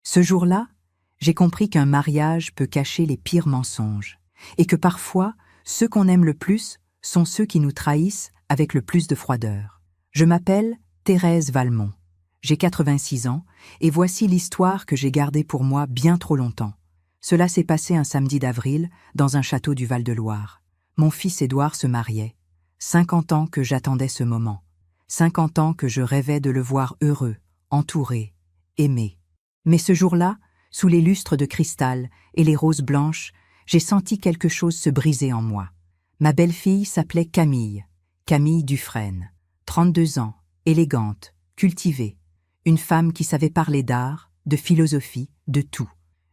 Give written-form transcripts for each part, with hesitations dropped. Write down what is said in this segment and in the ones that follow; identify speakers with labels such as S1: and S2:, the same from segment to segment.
S1: Ce jour-là, j'ai compris qu'un mariage peut cacher les pires mensonges, et que parfois, ceux qu'on aime le plus sont ceux qui nous trahissent avec le plus de froideur. Je m'appelle Thérèse Valmont. J'ai 86 ans, et voici l'histoire que j'ai gardée pour moi bien trop longtemps. Cela s'est passé un samedi d'avril, dans un château du Val-de-Loire. Mon fils Édouard se mariait. 50 ans que j'attendais ce moment. 50 ans que je rêvais de le voir heureux, entouré, aimé. Mais ce jour-là, sous les lustres de cristal et les roses blanches, j'ai senti quelque chose se briser en moi. Ma belle-fille s'appelait Camille, Camille Dufresne. 32 ans, élégante, cultivée. Une femme qui savait parler d'art, de philosophie, de tout.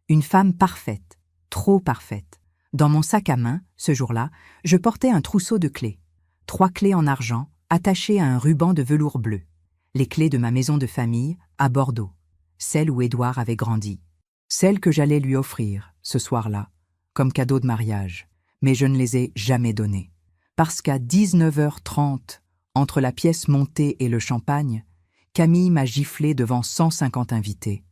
S1: Une femme parfaite, trop parfaite. Dans mon sac à main, ce jour-là, je portais un trousseau de clés. 3 clés en argent, attachées à un ruban de velours bleu. Les clés de ma maison de famille, à Bordeaux. Celle où Édouard avait grandi. Celle que j'allais lui offrir, ce soir-là, comme cadeau de mariage. Mais je ne les ai jamais données. Parce qu'à 19h30, entre la pièce montée et le champagne, Camille m'a giflé devant 150 invités.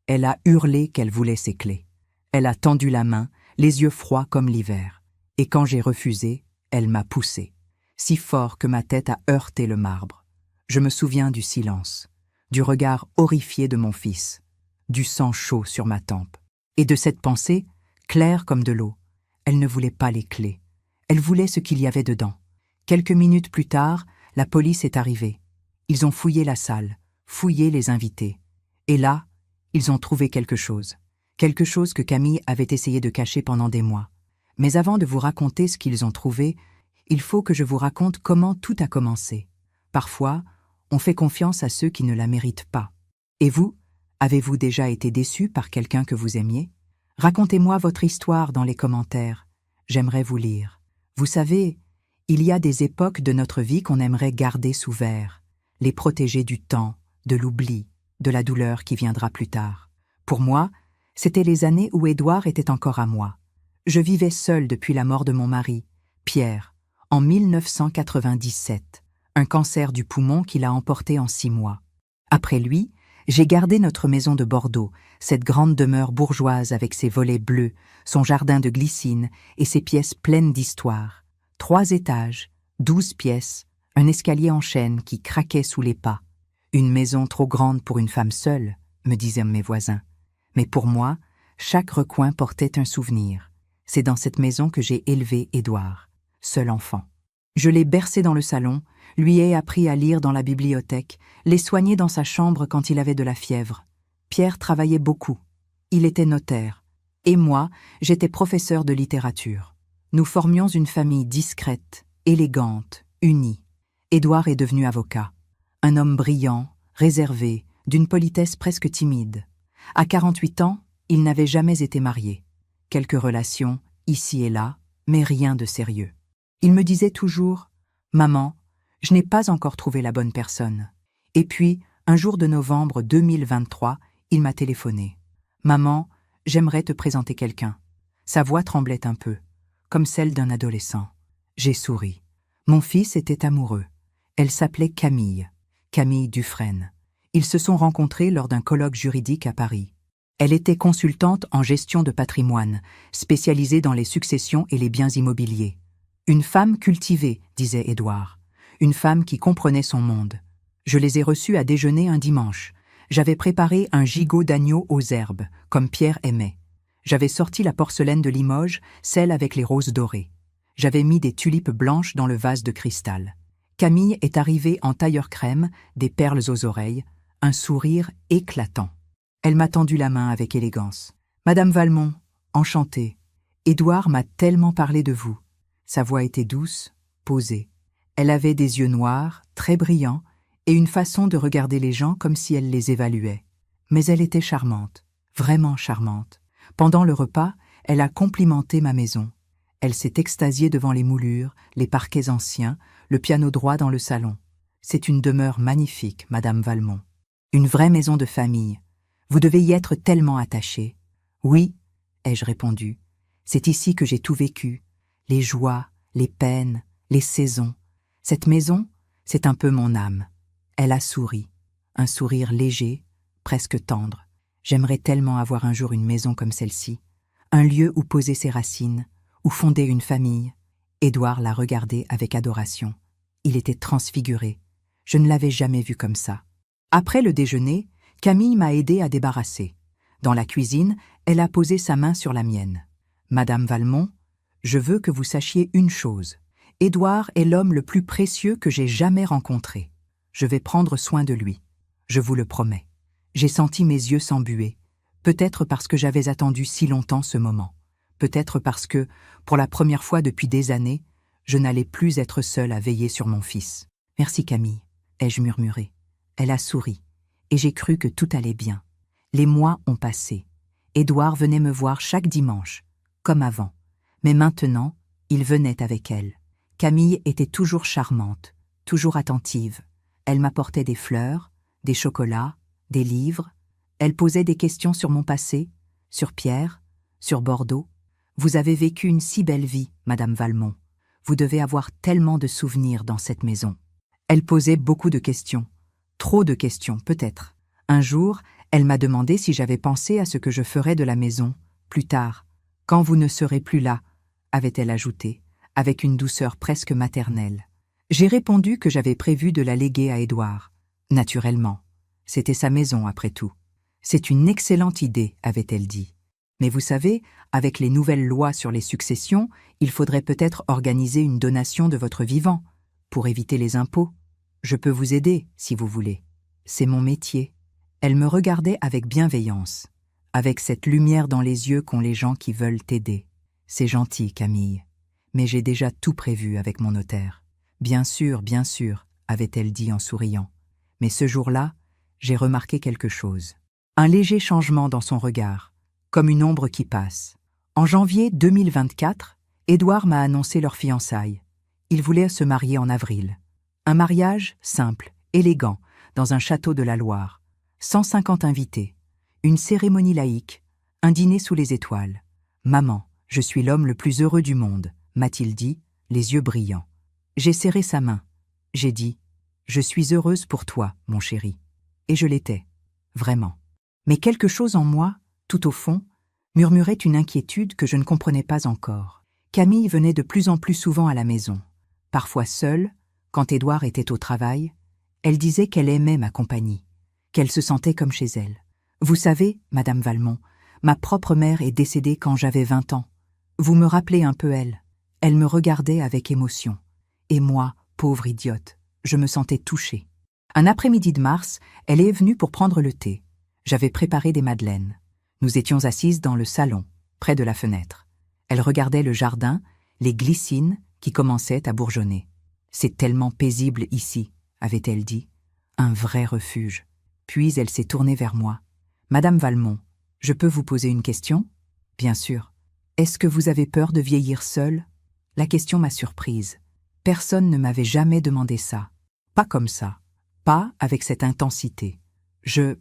S1: Elle a hurlé qu'elle voulait ses clés. Elle a tendu la main, les yeux froids comme l'hiver. Et quand j'ai refusé, elle m'a poussé. Si fort que ma tête a heurté le marbre. Je me souviens du silence, du regard horrifié de mon fils, du sang chaud sur ma tempe. Et de cette pensée, claire comme de l'eau. Elle ne voulait pas les clés. Elle voulait ce qu'il y avait dedans. Quelques minutes plus tard, la police est arrivée. Ils ont fouillé la salle, fouillé les invités. Et là, ils ont trouvé quelque chose. Quelque chose que Camille avait essayé de cacher pendant des mois. Mais avant de vous raconter ce qu'ils ont trouvé, il faut que je vous raconte comment tout a commencé. Parfois, on fait confiance à ceux qui ne la méritent pas. Et vous, avez-vous déjà été déçu par quelqu'un que vous aimiez? Racontez-moi votre histoire dans les commentaires. J'aimerais vous lire. Vous savez, il y a des époques de notre vie qu'on aimerait garder sous verre, les protéger du temps, de l'oubli, de la douleur qui viendra plus tard. Pour moi, c'était les années où Édouard était encore à moi. Je vivais seule depuis la mort de mon mari, Pierre, en 1997, un cancer du poumon qui l'a emporté en 6 mois. Après lui, j'ai gardé notre maison de Bordeaux, cette grande demeure bourgeoise avec ses volets bleus, son jardin de glycine et ses pièces pleines d'histoire. 3 étages, 12 pièces, un escalier en chêne qui craquait sous les pas. Une maison trop grande pour une femme seule, me disaient mes voisins. Mais pour moi, chaque recoin portait un souvenir. C'est dans cette maison que j'ai élevé Édouard, seul enfant. Je l'ai bercé dans le salon, lui ai appris à lire dans la bibliothèque, l'ai soigné dans sa chambre quand il avait de la fièvre. Pierre travaillait beaucoup. Il était notaire. Et moi, j'étais professeur de littérature. Nous formions une famille discrète, élégante, unie. Édouard est devenu avocat. Un homme brillant, réservé, d'une politesse presque timide. À 48 ans, il n'avait jamais été marié. Quelques relations, ici et là, mais rien de sérieux. Il me disait toujours « Maman, je n'ai pas encore trouvé la bonne personne. » Et puis, un jour de novembre 2023, il m'a téléphoné. « Maman, j'aimerais te présenter quelqu'un. » Sa voix tremblait un peu, comme celle d'un adolescent. J'ai souri. Mon fils était amoureux. Elle s'appelait Camille, Camille Dufresne. Ils se sont rencontrés lors d'un colloque juridique à Paris. Elle était consultante en gestion de patrimoine, spécialisée dans les successions et les biens immobiliers. Une femme cultivée, disait Édouard. Une femme qui comprenait son monde. Je les ai reçus à déjeuner un dimanche. J'avais préparé un gigot d'agneau aux herbes, comme Pierre aimait. J'avais sorti la porcelaine de Limoges, celle avec les roses dorées. J'avais mis des tulipes blanches dans le vase de cristal. Camille est arrivée en tailleur crème, des perles aux oreilles, un sourire éclatant. Elle m'a tendu la main avec élégance. « Madame Valmont, enchantée. Édouard m'a tellement parlé de vous. » Sa voix était douce, posée. Elle avait des yeux noirs, très brillants, et une façon de regarder les gens comme si elle les évaluait. Mais elle était charmante, vraiment charmante. Pendant le repas, elle a complimenté ma maison. Elle s'est extasiée devant les moulures, les parquets anciens, le piano droit dans le salon. C'est une demeure magnifique, Madame Valmont. Une vraie maison de famille. Vous devez y être tellement attachée. Oui, ai-je répondu. C'est ici que j'ai tout vécu. Les joies, les peines, les saisons. Cette maison, c'est un peu mon âme. Elle a souri. Un sourire léger, presque tendre. J'aimerais tellement avoir un jour une maison comme celle-ci, un lieu où poser ses racines, où fonder une famille. Édouard la regardait avec adoration. Il était transfiguré. Je ne l'avais jamais vu comme ça. Après le déjeuner, Camille m'a aidé à débarrasser. Dans la cuisine, elle a posé sa main sur la mienne. « Madame Valmont, je veux que vous sachiez une chose. Édouard est l'homme le plus précieux que j'ai jamais rencontré. Je vais prendre soin de lui. Je vous le promets. » J'ai senti mes yeux s'embuer. Peut-être parce que j'avais attendu si longtemps ce moment. Peut-être parce que, pour la première fois depuis des années, je n'allais plus être seule à veiller sur mon fils. « Merci Camille », ai-je murmuré. Elle a souri, et j'ai cru que tout allait bien. Les mois ont passé. Édouard venait me voir chaque dimanche, comme avant. Mais maintenant, il venait avec elle. Camille était toujours charmante, toujours attentive. Elle m'apportait des fleurs, des chocolats, des livres. Elle posait des questions sur mon passé, sur Pierre, sur Bordeaux. « Vous avez vécu une si belle vie, Madame Valmont. Vous devez avoir tellement de souvenirs dans cette maison. » Elle posait beaucoup de questions. Trop de questions, peut-être. Un jour, elle m'a demandé si j'avais pensé à ce que je ferais de la maison, plus tard, quand vous ne serez plus là, avait-elle ajouté, avec une douceur presque maternelle. J'ai répondu que j'avais prévu de la léguer à Édouard. Naturellement. C'était sa maison, après tout. C'est une excellente idée, avait-elle dit. Mais vous savez, avec les nouvelles lois sur les successions, il faudrait peut-être organiser une donation de votre vivant, pour éviter les impôts. Je peux vous aider, si vous voulez. C'est mon métier. Elle me regardait avec bienveillance, avec cette lumière dans les yeux qu'ont les gens qui veulent t'aider. C'est gentil, Camille, mais j'ai déjà tout prévu avec mon notaire. Bien sûr, avait-elle dit en souriant. Mais ce jour-là, j'ai remarqué quelque chose. Un léger changement dans son regard, comme une ombre qui passe. En janvier 2024, Édouard m'a annoncé leur fiançailles. Ils voulaient se marier en avril. Un mariage simple, élégant, dans un château de la Loire. 150 invités, une cérémonie laïque, un dîner sous les étoiles. « Maman, je suis l'homme le plus heureux du monde », m'a-t-il dit, les yeux brillants. J'ai serré sa main. J'ai dit « Je suis heureuse pour toi, mon chéri. » Et je l'étais, vraiment. Mais quelque chose en moi, tout au fond, murmurait une inquiétude que je ne comprenais pas encore. Camille venait de plus en plus souvent à la maison. Parfois seule, quand Édouard était au travail, elle disait qu'elle aimait ma compagnie, qu'elle se sentait comme chez elle. Vous savez, Madame Valmont, ma propre mère est décédée quand j'avais 20 ans. Vous me rappelez un peu elle. Elle me regardait avec émotion. Et moi, pauvre idiote, je me sentais touchée. Un après-midi de mars, elle est venue pour prendre le thé. J'avais préparé des madeleines. Nous étions assises dans le salon, près de la fenêtre. Elle regardait le jardin, les glycines qui commençaient à bourgeonner. « C'est tellement paisible ici », avait-elle dit. « Un vrai refuge. » Puis elle s'est tournée vers moi. « Madame Valmont, je peux vous poser une question ?»« Bien sûr. »« Est-ce que vous avez peur de vieillir seule ?» La question m'a surprise. Personne ne m'avait jamais demandé ça. Pas comme ça. Pas avec cette intensité. Je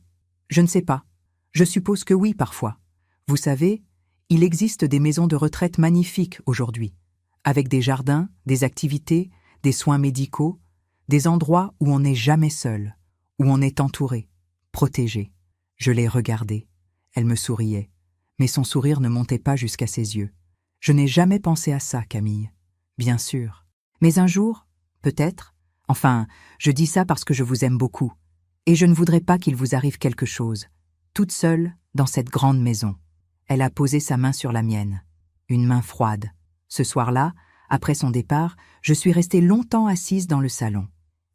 S1: ne sais pas. Je suppose que oui, parfois. Vous savez, il existe des maisons de retraite magnifiques aujourd'hui, avec des jardins, des activités, des soins médicaux, des endroits où on n'est jamais seul, où on est entouré, protégé. Je l'ai regardée. Elle me souriait, mais son sourire ne montait pas jusqu'à ses yeux. Je n'ai jamais pensé à ça, Camille. Bien sûr. Mais un jour, peut-être, enfin, je dis ça parce que je vous aime beaucoup, et je ne voudrais pas qu'il vous arrive quelque chose, toute seule dans cette grande maison. Elle a posé sa main sur la mienne, une main froide. Ce soir-là, après son départ, je suis restée longtemps assise dans le salon.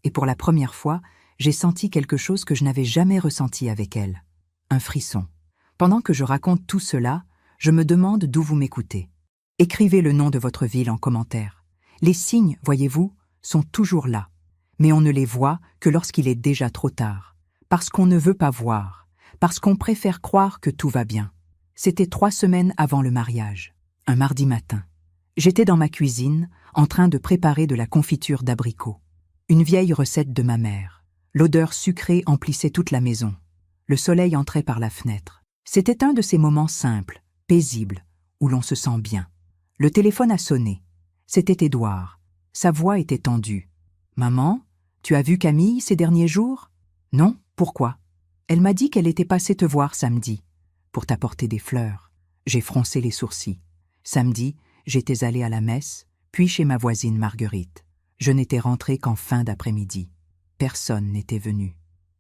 S1: Et pour la première fois, j'ai senti quelque chose que je n'avais jamais ressenti avec elle. Un frisson. Pendant que je raconte tout cela, je me demande d'où vous m'écoutez. Écrivez le nom de votre ville en commentaire. Les signes, voyez-vous, sont toujours là. Mais on ne les voit que lorsqu'il est déjà trop tard. Parce qu'on ne veut pas voir. Parce qu'on préfère croire que tout va bien. C'était 3 semaines avant le mariage. Un mardi matin. J'étais dans ma cuisine, en train de préparer de la confiture d'abricots. Une vieille recette de ma mère. L'odeur sucrée emplissait toute la maison. Le soleil entrait par la fenêtre. C'était un de ces moments simples, paisibles, où l'on se sent bien. Le téléphone a sonné. C'était Édouard. Sa voix était tendue. « Maman, tu as vu Camille ces derniers jours ?»« Non, pourquoi ?»« Elle m'a dit qu'elle était passée te voir samedi. pour t'apporter des fleurs. J'ai froncé les sourcils. Samedi, j'étais allée à la messe, puis chez ma voisine Marguerite. Je n'étais rentrée qu'en fin d'après-midi. Personne n'était venu.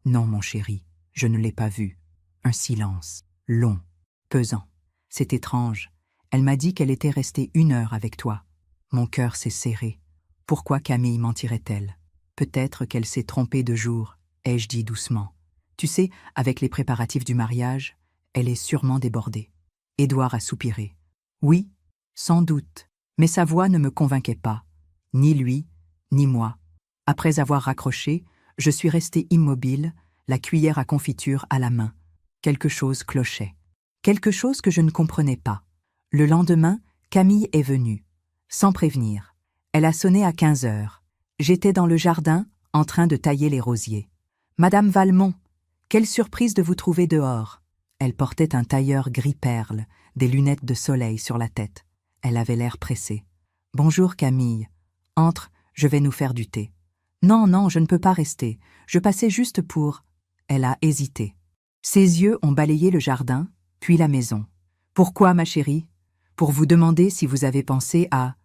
S1: Non, mon chéri, je ne l'ai pas vu. Un silence, long, pesant. C'est étrange. Elle m'a dit qu'elle était restée 1 heure avec toi. Mon cœur s'est serré. Pourquoi Camille mentirait-elle? Peut-être qu'elle s'est trompée de jour, ai-je dit doucement. Tu sais, avec les préparatifs du mariage, elle est sûrement débordée. Édouard a soupiré. Oui, sans doute, mais sa voix ne me convainquait pas. Ni lui, ni moi. Après avoir raccroché, je suis restée immobile, la cuillère à confiture à la main. Quelque chose clochait. Quelque chose que je ne comprenais pas. Le lendemain, Camille est venue. Sans prévenir. Elle a sonné à 15 heures. J'étais dans le jardin, en train de tailler les rosiers. « Madame Valmont, quelle surprise de vous trouver dehors !» Elle portait un tailleur gris perle, des lunettes de soleil sur la tête. Elle avait l'air pressée. « Bonjour Camille. Entre, je vais nous faire du thé. »« Non, non, je ne peux pas rester. Je passais juste pour... » Elle a hésité. Ses yeux ont balayé le jardin, puis la maison. « Pourquoi, ma chérie ? Pour vous demander si vous avez pensé à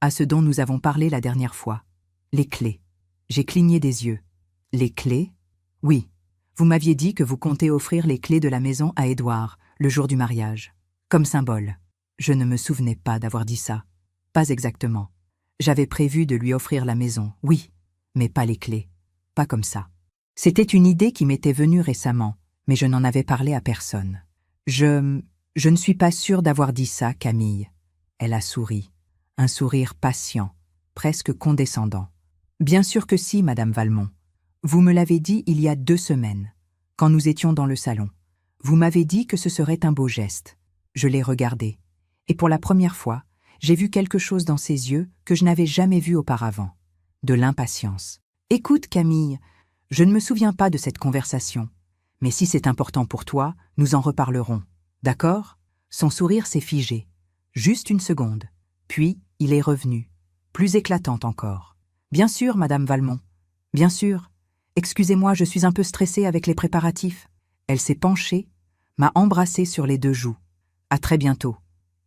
S1: ce dont nous avons parlé la dernière fois. Les clés. » J'ai cligné des yeux. « Les clés ? Oui. Vous m'aviez dit que vous comptez offrir les clés de la maison à Édouard, le jour du mariage. Comme symbole. » Je ne me souvenais pas d'avoir dit ça. Pas exactement. J'avais prévu de lui offrir la maison, oui, mais pas les clés. Pas comme ça. C'était une idée qui m'était venue récemment, mais je n'en avais parlé à personne. Je ne suis pas sûre d'avoir dit ça, Camille. Elle a souri. Un sourire patient, presque condescendant. Bien sûr que si, Madame Valmont. Vous me l'avez dit il y a 2 semaines, quand nous étions dans le salon. Vous m'avez dit que ce serait un beau geste. Je l'ai regardé. Et pour la première fois, j'ai vu quelque chose dans ses yeux que je n'avais jamais vu auparavant. De l'impatience. « Écoute, Camille, je ne me souviens pas de cette conversation. Mais si c'est important pour toi, nous en reparlerons. D'accord ?» Son sourire s'est figé. Juste 1 seconde. Puis, il est revenu. Plus éclatant encore. « Bien sûr, Madame Valmont. Bien sûr. Excusez-moi, je suis un peu stressée avec les préparatifs. » Elle s'est penchée, m'a embrassée sur les 2 joues. « À très bientôt. »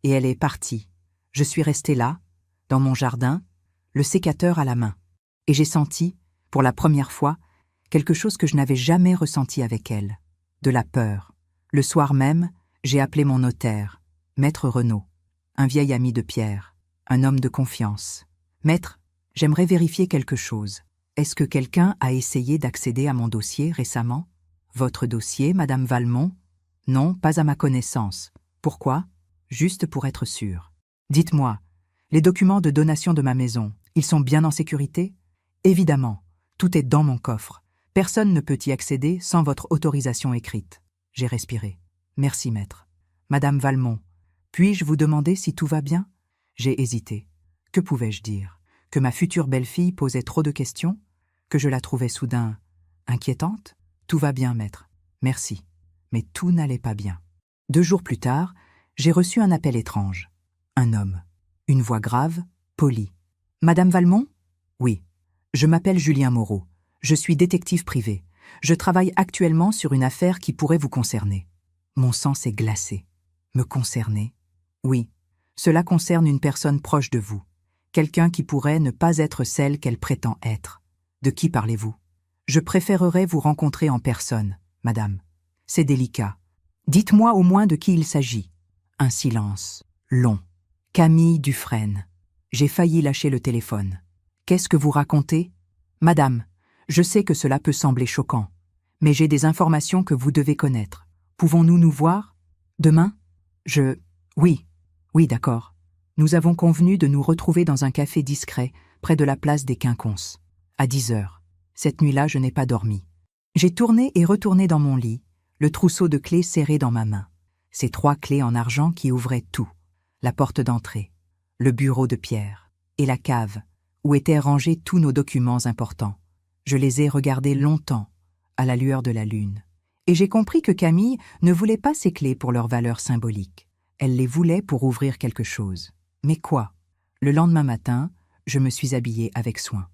S1: Et elle est partie. Je suis restée là, dans mon jardin, le sécateur à la main. Et j'ai senti, pour la première fois, quelque chose que je n'avais jamais ressenti avec elle. De la peur. Le soir même, j'ai appelé mon notaire, Maître Renaud, un vieil ami de Pierre, un homme de confiance. « Maître, j'aimerais vérifier quelque chose. Est-ce que quelqu'un a essayé d'accéder à mon dossier récemment ? » « Votre dossier, Madame Valmont ? Non, pas à ma connaissance. Pourquoi ? Juste pour être sûr. Dites-moi, les documents de donation de ma maison, ils sont bien en sécurité ? Évidemment, tout est dans mon coffre. Personne ne peut y accéder sans votre autorisation écrite. J'ai respiré. Merci, maître. Madame Valmont, puis-je vous demander si tout va bien ? J'ai hésité. Que pouvais-je dire ? Que ma future belle-fille posait trop de questions ? Que je la trouvais soudain inquiétante ? Tout va bien, maître. Merci. Mais tout n'allait pas bien. 2 jours plus tard, j'ai reçu un appel étrange. Un homme. Une voix grave, polie. « Madame Valmont ? Oui. Je m'appelle Julien Moreau. Je suis détective privé. Je travaille actuellement sur une affaire qui pourrait vous concerner. » Mon sang s'est glacé. Me concerner ? Oui. Cela concerne une personne proche de vous. Quelqu'un qui pourrait ne pas être celle qu'elle prétend être. De qui parlez-vous ? Je préférerais vous rencontrer en personne, madame. C'est délicat. Dites-moi au moins de qui il s'agit. Un silence. Long. Camille Dufresne. J'ai failli lâcher le téléphone. Qu'est-ce que vous racontez ? Madame, je sais que cela peut sembler choquant, mais j'ai des informations que vous devez connaître. Pouvons-nous nous voir ? Demain ? Oui, d'accord. Nous avons convenu de nous retrouver dans un café discret, près de la place des Quinconces, à 10 heures. Cette nuit-là, je n'ai pas dormi. J'ai tourné et retourné dans mon lit, le trousseau de clés serré dans ma main. Ces 3 clés en argent qui ouvraient tout. La porte d'entrée, le bureau de Pierre et la cave, où étaient rangés tous nos documents importants. Je les ai regardés longtemps, à la lueur de la lune. Et j'ai compris que Camille ne voulait pas ces clés pour leur valeur symbolique. Elle les voulait pour ouvrir quelque chose. Mais quoi ? Le lendemain matin, je me suis habillée avec soin.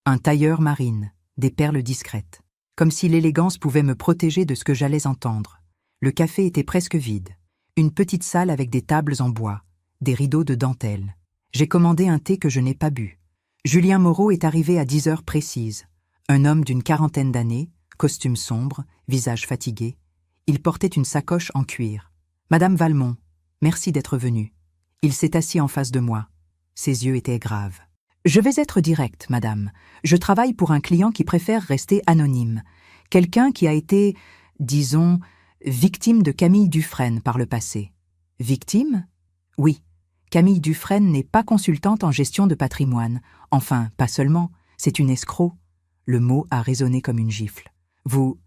S1: Un tailleur marine, des perles discrètes. Comme si l'élégance pouvait me protéger de ce que j'allais entendre. Le café était presque vide. Une petite salle avec des tables en bois, des rideaux de dentelle. J'ai commandé un thé que je n'ai pas bu. Julien Moreau est arrivé à 10 heures précises. Un homme d'une quarantaine d'années, costume sombre, visage fatigué. Il portait une sacoche en cuir. « Madame Valmont, merci d'être venue. » Il s'est assis en face de moi. Ses yeux étaient graves. « Je vais être direct, madame. Je travaille pour un client qui préfère rester anonyme. Quelqu'un qui a été, disons, victime de Camille Dufresne par le passé. » « Victime ? Oui. Camille Dufresne n'est pas consultante en gestion de patrimoine. Enfin, pas seulement, c'est une escroc. » Le mot a résonné comme une gifle. « Vous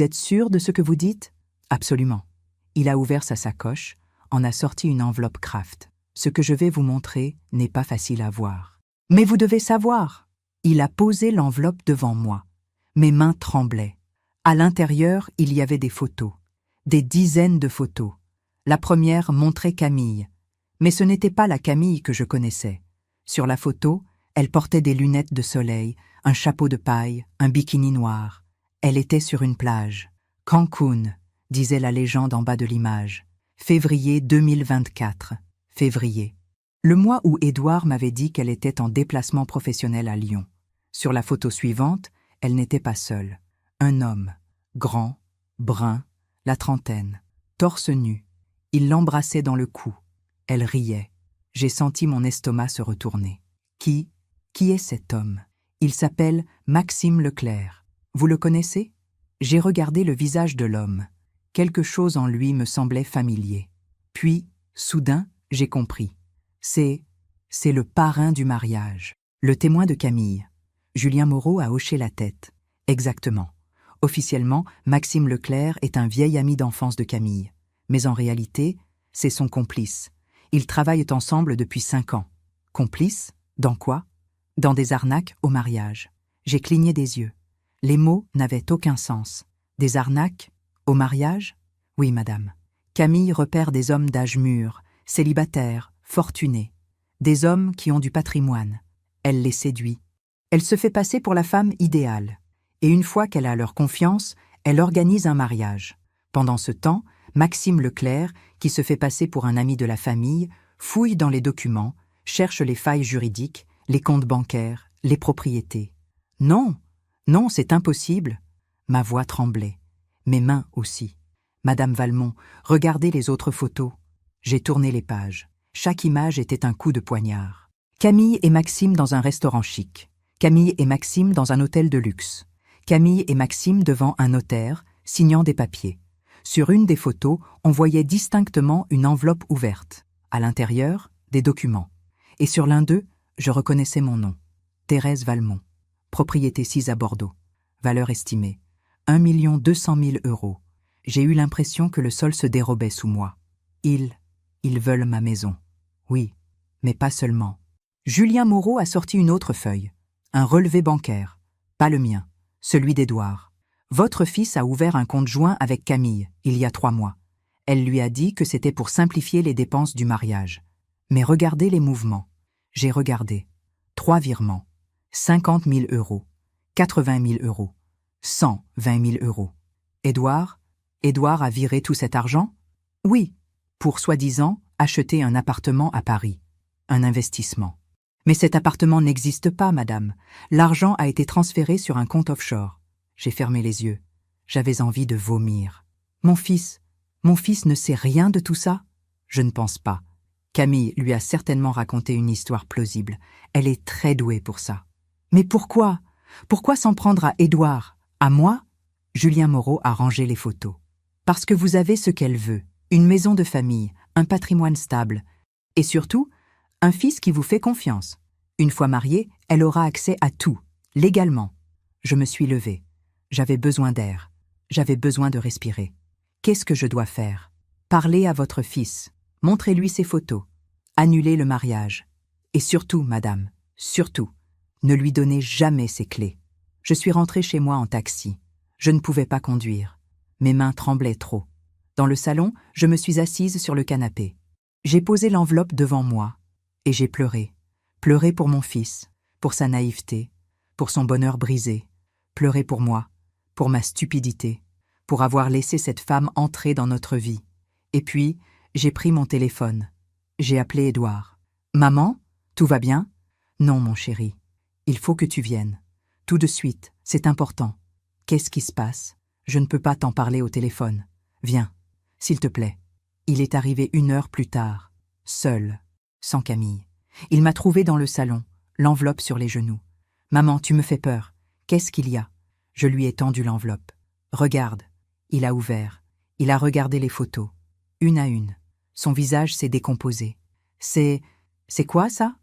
S1: êtes sûr de ce que vous dites ? » « Absolument. » Il a ouvert sa sacoche, en a sorti une enveloppe Kraft. « Ce que je vais vous montrer n'est pas facile à voir. »« Mais vous devez savoir !» Il a posé l'enveloppe devant moi. Mes mains tremblaient. À l'intérieur, il y avait des photos. Des dizaines de photos. La première montrait Camille. Mais ce n'était pas la Camille que je connaissais. Sur la photo, elle portait des lunettes de soleil, un chapeau de paille, un bikini noir. Elle était sur une plage. « Cancun », disait la légende en bas de l'image. Février 2024. Février. Le mois où Édouard m'avait dit qu'elle était en déplacement professionnel à Lyon. Sur la photo suivante, elle n'était pas seule. Un homme, grand, brun, la trentaine, torse nu. Il l'embrassait dans le cou. Elle riait. J'ai senti mon estomac se retourner. Qui est cet homme? Il s'appelle Maxime Leclerc. Vous le connaissez? J'ai regardé le visage de l'homme. Quelque chose en lui me semblait familier. Puis, soudain, j'ai compris. C'est le parrain du mariage, le témoin de Camille. Julien Moreau a hoché la tête. Exactement. Officiellement, Maxime Leclerc est un vieil ami d'enfance de Camille. Mais en réalité, c'est son complice. Ils travaillent ensemble depuis 5 ans. Complice? Dans quoi? Dans des arnaques au mariage. J'ai cligné des yeux. Les mots n'avaient aucun sens. Des arnaques? Au mariage? Oui, madame. Camille repère des hommes d'âge mûr, célibataires, fortunés. Des hommes qui ont du patrimoine. Elle les séduit. Elle se fait passer pour la femme idéale. Et une fois qu'elle a leur confiance, elle organise un mariage. Pendant ce temps, Maxime Leclerc, qui se fait passer pour un ami de la famille, fouille dans les documents, cherche les failles juridiques, les comptes bancaires, les propriétés. Non, c'est impossible. Ma voix tremblait. Mes mains aussi. Madame Valmont, regardez les autres photos. J'ai tourné les pages. Chaque image était un coup de poignard. Camille et Maxime dans un restaurant chic. Camille et Maxime dans un hôtel de luxe. Camille et Maxime devant un notaire, signant des papiers. Sur une des photos, on voyait distinctement une enveloppe ouverte. À l'intérieur, des documents. Et sur l'un d'eux, je reconnaissais mon nom. Thérèse Valmont. Propriété 6 à Bordeaux. Valeur estimée. 1 200 000 €. J'ai eu l'impression que le sol se dérobait sous moi. Ils veulent ma maison. Oui, mais pas seulement. Julien Moreau a sorti une autre feuille. Un relevé bancaire. Pas le mien, celui d'Édouard. Votre fils a ouvert un compte joint avec Camille, il y a 3 mois. Elle lui a dit que c'était pour simplifier les dépenses du mariage. Mais regardez les mouvements. J'ai regardé. 3 virements. 50 000 €, 80 000 €, 120 000 €. Édouard a viré tout cet argent? Oui, pour soi-disant acheter un appartement à Paris. Un investissement. Mais cet appartement n'existe pas, madame. L'argent a été transféré sur un compte offshore. J'ai fermé les yeux. J'avais envie de vomir. Mon fils ne sait rien de tout ça? Je ne pense pas. Camille lui a certainement raconté une histoire plausible. Elle est très douée pour ça. Mais pourquoi? Pourquoi s'en prendre à Édouard? À moi? Julien Moreau a rangé les photos. Parce que vous avez ce qu'elle veut. Une maison de famille, un patrimoine stable. Et surtout, un fils qui vous fait confiance. Une fois mariée, elle aura accès à tout, légalement. Je me suis levée. J'avais besoin d'air. J'avais besoin de respirer. Qu'est-ce que je dois faire? Parlez à votre fils. Montrez-lui ses photos. Annulez le mariage. Et surtout, madame, surtout, ne lui donnez jamais ses clés. Je suis rentrée chez moi en taxi. Je ne pouvais pas conduire. Mes mains tremblaient trop. Dans le salon, je me suis assise sur le canapé. J'ai posé l'enveloppe devant moi et j'ai pleuré. Pleuré pour mon fils, pour sa naïveté, pour son bonheur brisé. Pleuré pour moi, pour ma stupidité, pour avoir laissé cette femme entrer dans notre vie. Et puis, J'ai pris mon téléphone. J'ai appelé Édouard. « Maman, tout va bien ?»« Non, mon chéri. Il faut que tu viennes. Tout de suite, c'est important. »« Qu'est-ce qui se passe ? Je ne peux pas t'en parler au téléphone. Viens, s'il te plaît. » Il est arrivé 1 heure plus tard, seul, sans Camille. Il m'a trouvé dans le salon, l'enveloppe sur les genoux. « Maman, tu me fais peur. Qu'est-ce qu'il y a ?» Je lui ai tendu l'enveloppe. « Regarde. » Il a ouvert. Il a regardé les photos, une à une. Son visage s'est décomposé. « C'est quoi ça ?»«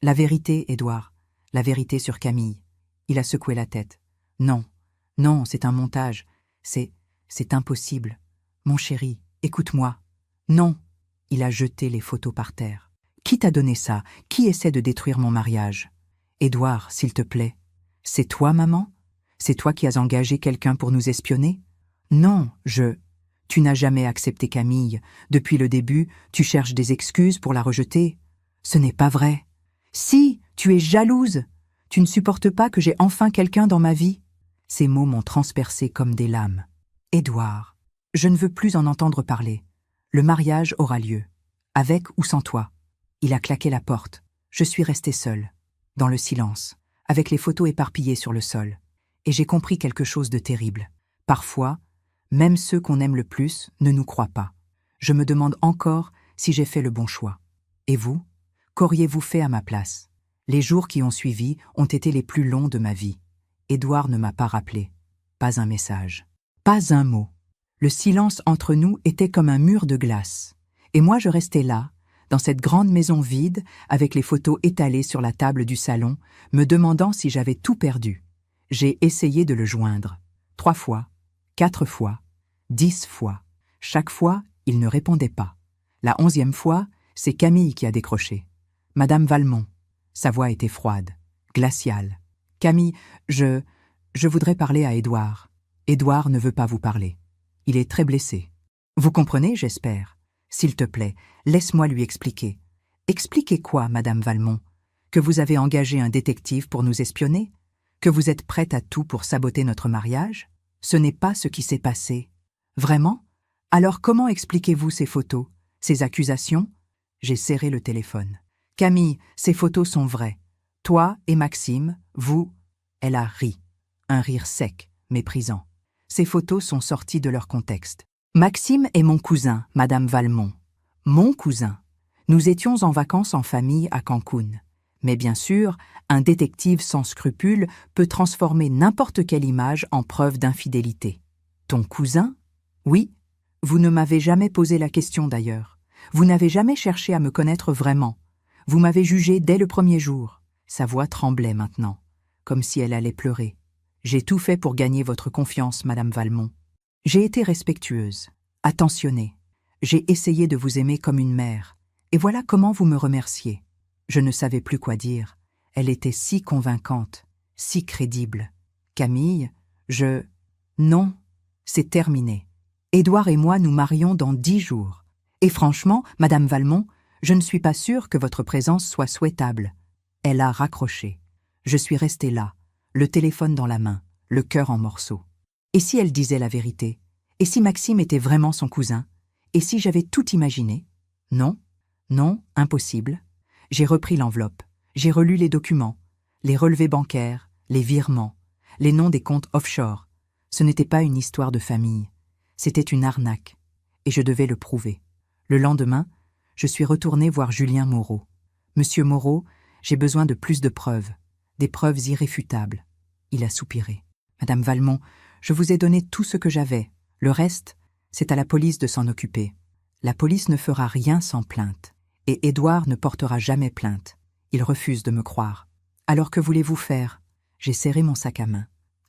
S1: La vérité, Édouard. La vérité sur Camille. » Il a secoué la tête. « Non, non, c'est un montage. C'est impossible. Mon chéri, écoute-moi. »« Non !» Il a jeté les photos par terre. « Qui t'a donné ça? Qui essaie de détruire mon mariage? »« Édouard, s'il te plaît. C'est toi, maman? C'est toi qui as engagé quelqu'un pour nous espionner? »« Non, Tu n'as jamais accepté Camille. Depuis le début, tu cherches des excuses pour la rejeter. Ce n'est pas vrai. Si, tu es jalouse. Tu ne supportes pas que j'ai enfin quelqu'un dans ma vie. » Ces mots m'ont transpercé comme des lames. « Édouard, je ne veux plus en entendre parler. Le mariage aura lieu, avec ou sans toi. » Il a claqué la porte. Je suis restée seule, dans le silence, avec les photos éparpillées sur le sol. Et j'ai compris quelque chose de terrible. Parfois, même ceux qu'on aime le plus ne nous croient pas. Je me demande encore si j'ai fait le bon choix. Et vous? Qu'auriez-vous fait à ma place? Les jours qui ont suivi ont été les plus longs de ma vie. Édouard ne m'a pas rappelé. Pas un message. Pas un mot. Le silence entre nous était comme un mur de glace. Et moi je restais là, dans cette grande maison vide, avec les photos étalées sur la table du salon, me demandant si j'avais tout perdu. J'ai essayé de le joindre. 3 fois, 4 fois, 10 fois. Chaque fois, il ne répondait pas. La 11e fois, c'est Camille qui a décroché. « Madame Valmont. » Sa voix était froide, glaciale. « Camille, je voudrais parler à Édouard. Édouard ne veut pas vous parler. Il est très blessé. Vous comprenez, j'espère. S'il te plaît, laisse-moi lui expliquer. » « Expliquez quoi, Madame Valmont? Que vous avez engagé un détective pour nous espionner? Que vous êtes prête à tout pour saboter notre mariage? Ce n'est pas ce qui s'est passé. Vraiment? Alors comment expliquez-vous ces photos, ces accusations? » J'ai serré le téléphone. « Camille, ces photos sont vraies. Toi et Maxime, vous... » Elle a ri. Un rire sec, méprisant. Ces photos sont sorties de leur contexte. Maxime est mon cousin, Madame Valmont. Mon cousin. Nous étions en vacances en famille à Cancun. Mais bien sûr, un détective sans scrupules peut transformer n'importe quelle image en preuve d'infidélité. Ton cousin? Oui. Vous ne m'avez jamais posé la question d'ailleurs. Vous n'avez jamais cherché à me connaître vraiment. Vous m'avez jugé dès le premier jour. Sa voix tremblait maintenant, comme si elle allait pleurer. J'ai tout fait pour gagner votre confiance, Madame Valmont. J'ai été respectueuse, attentionnée. J'ai essayé de vous aimer comme une mère. Et voilà comment vous me remerciez. Je ne savais plus quoi dire. Elle était si convaincante, si crédible. Camille, Non, c'est terminé. Édouard et moi nous marions dans 10 jours. Et franchement, Madame Valmont, je ne suis pas sûre que votre présence soit souhaitable. Elle a raccroché. Je suis restée là, le téléphone dans la main, le cœur en morceaux. Et si elle disait la vérité? Et si Maxime était vraiment son cousin? Et si j'avais tout imaginé? Non, non, impossible. J'ai repris l'enveloppe. J'ai relu les documents, les relevés bancaires, les virements, les noms des comptes offshore. Ce n'était pas une histoire de famille. C'était une arnaque. Et je devais le prouver. Le lendemain, je suis retournée voir Julien Moreau. « Monsieur Moreau, j'ai besoin de plus de preuves, des preuves irréfutables. » Il a soupiré. « Madame Valmont, je vous ai donné tout ce que j'avais. Le reste, c'est à la police de s'en occuper. La police ne fera rien sans plainte. Et Édouard ne portera jamais plainte. Il refuse de me croire. Alors que voulez-vous faire ?» J'ai serré mon sac à main.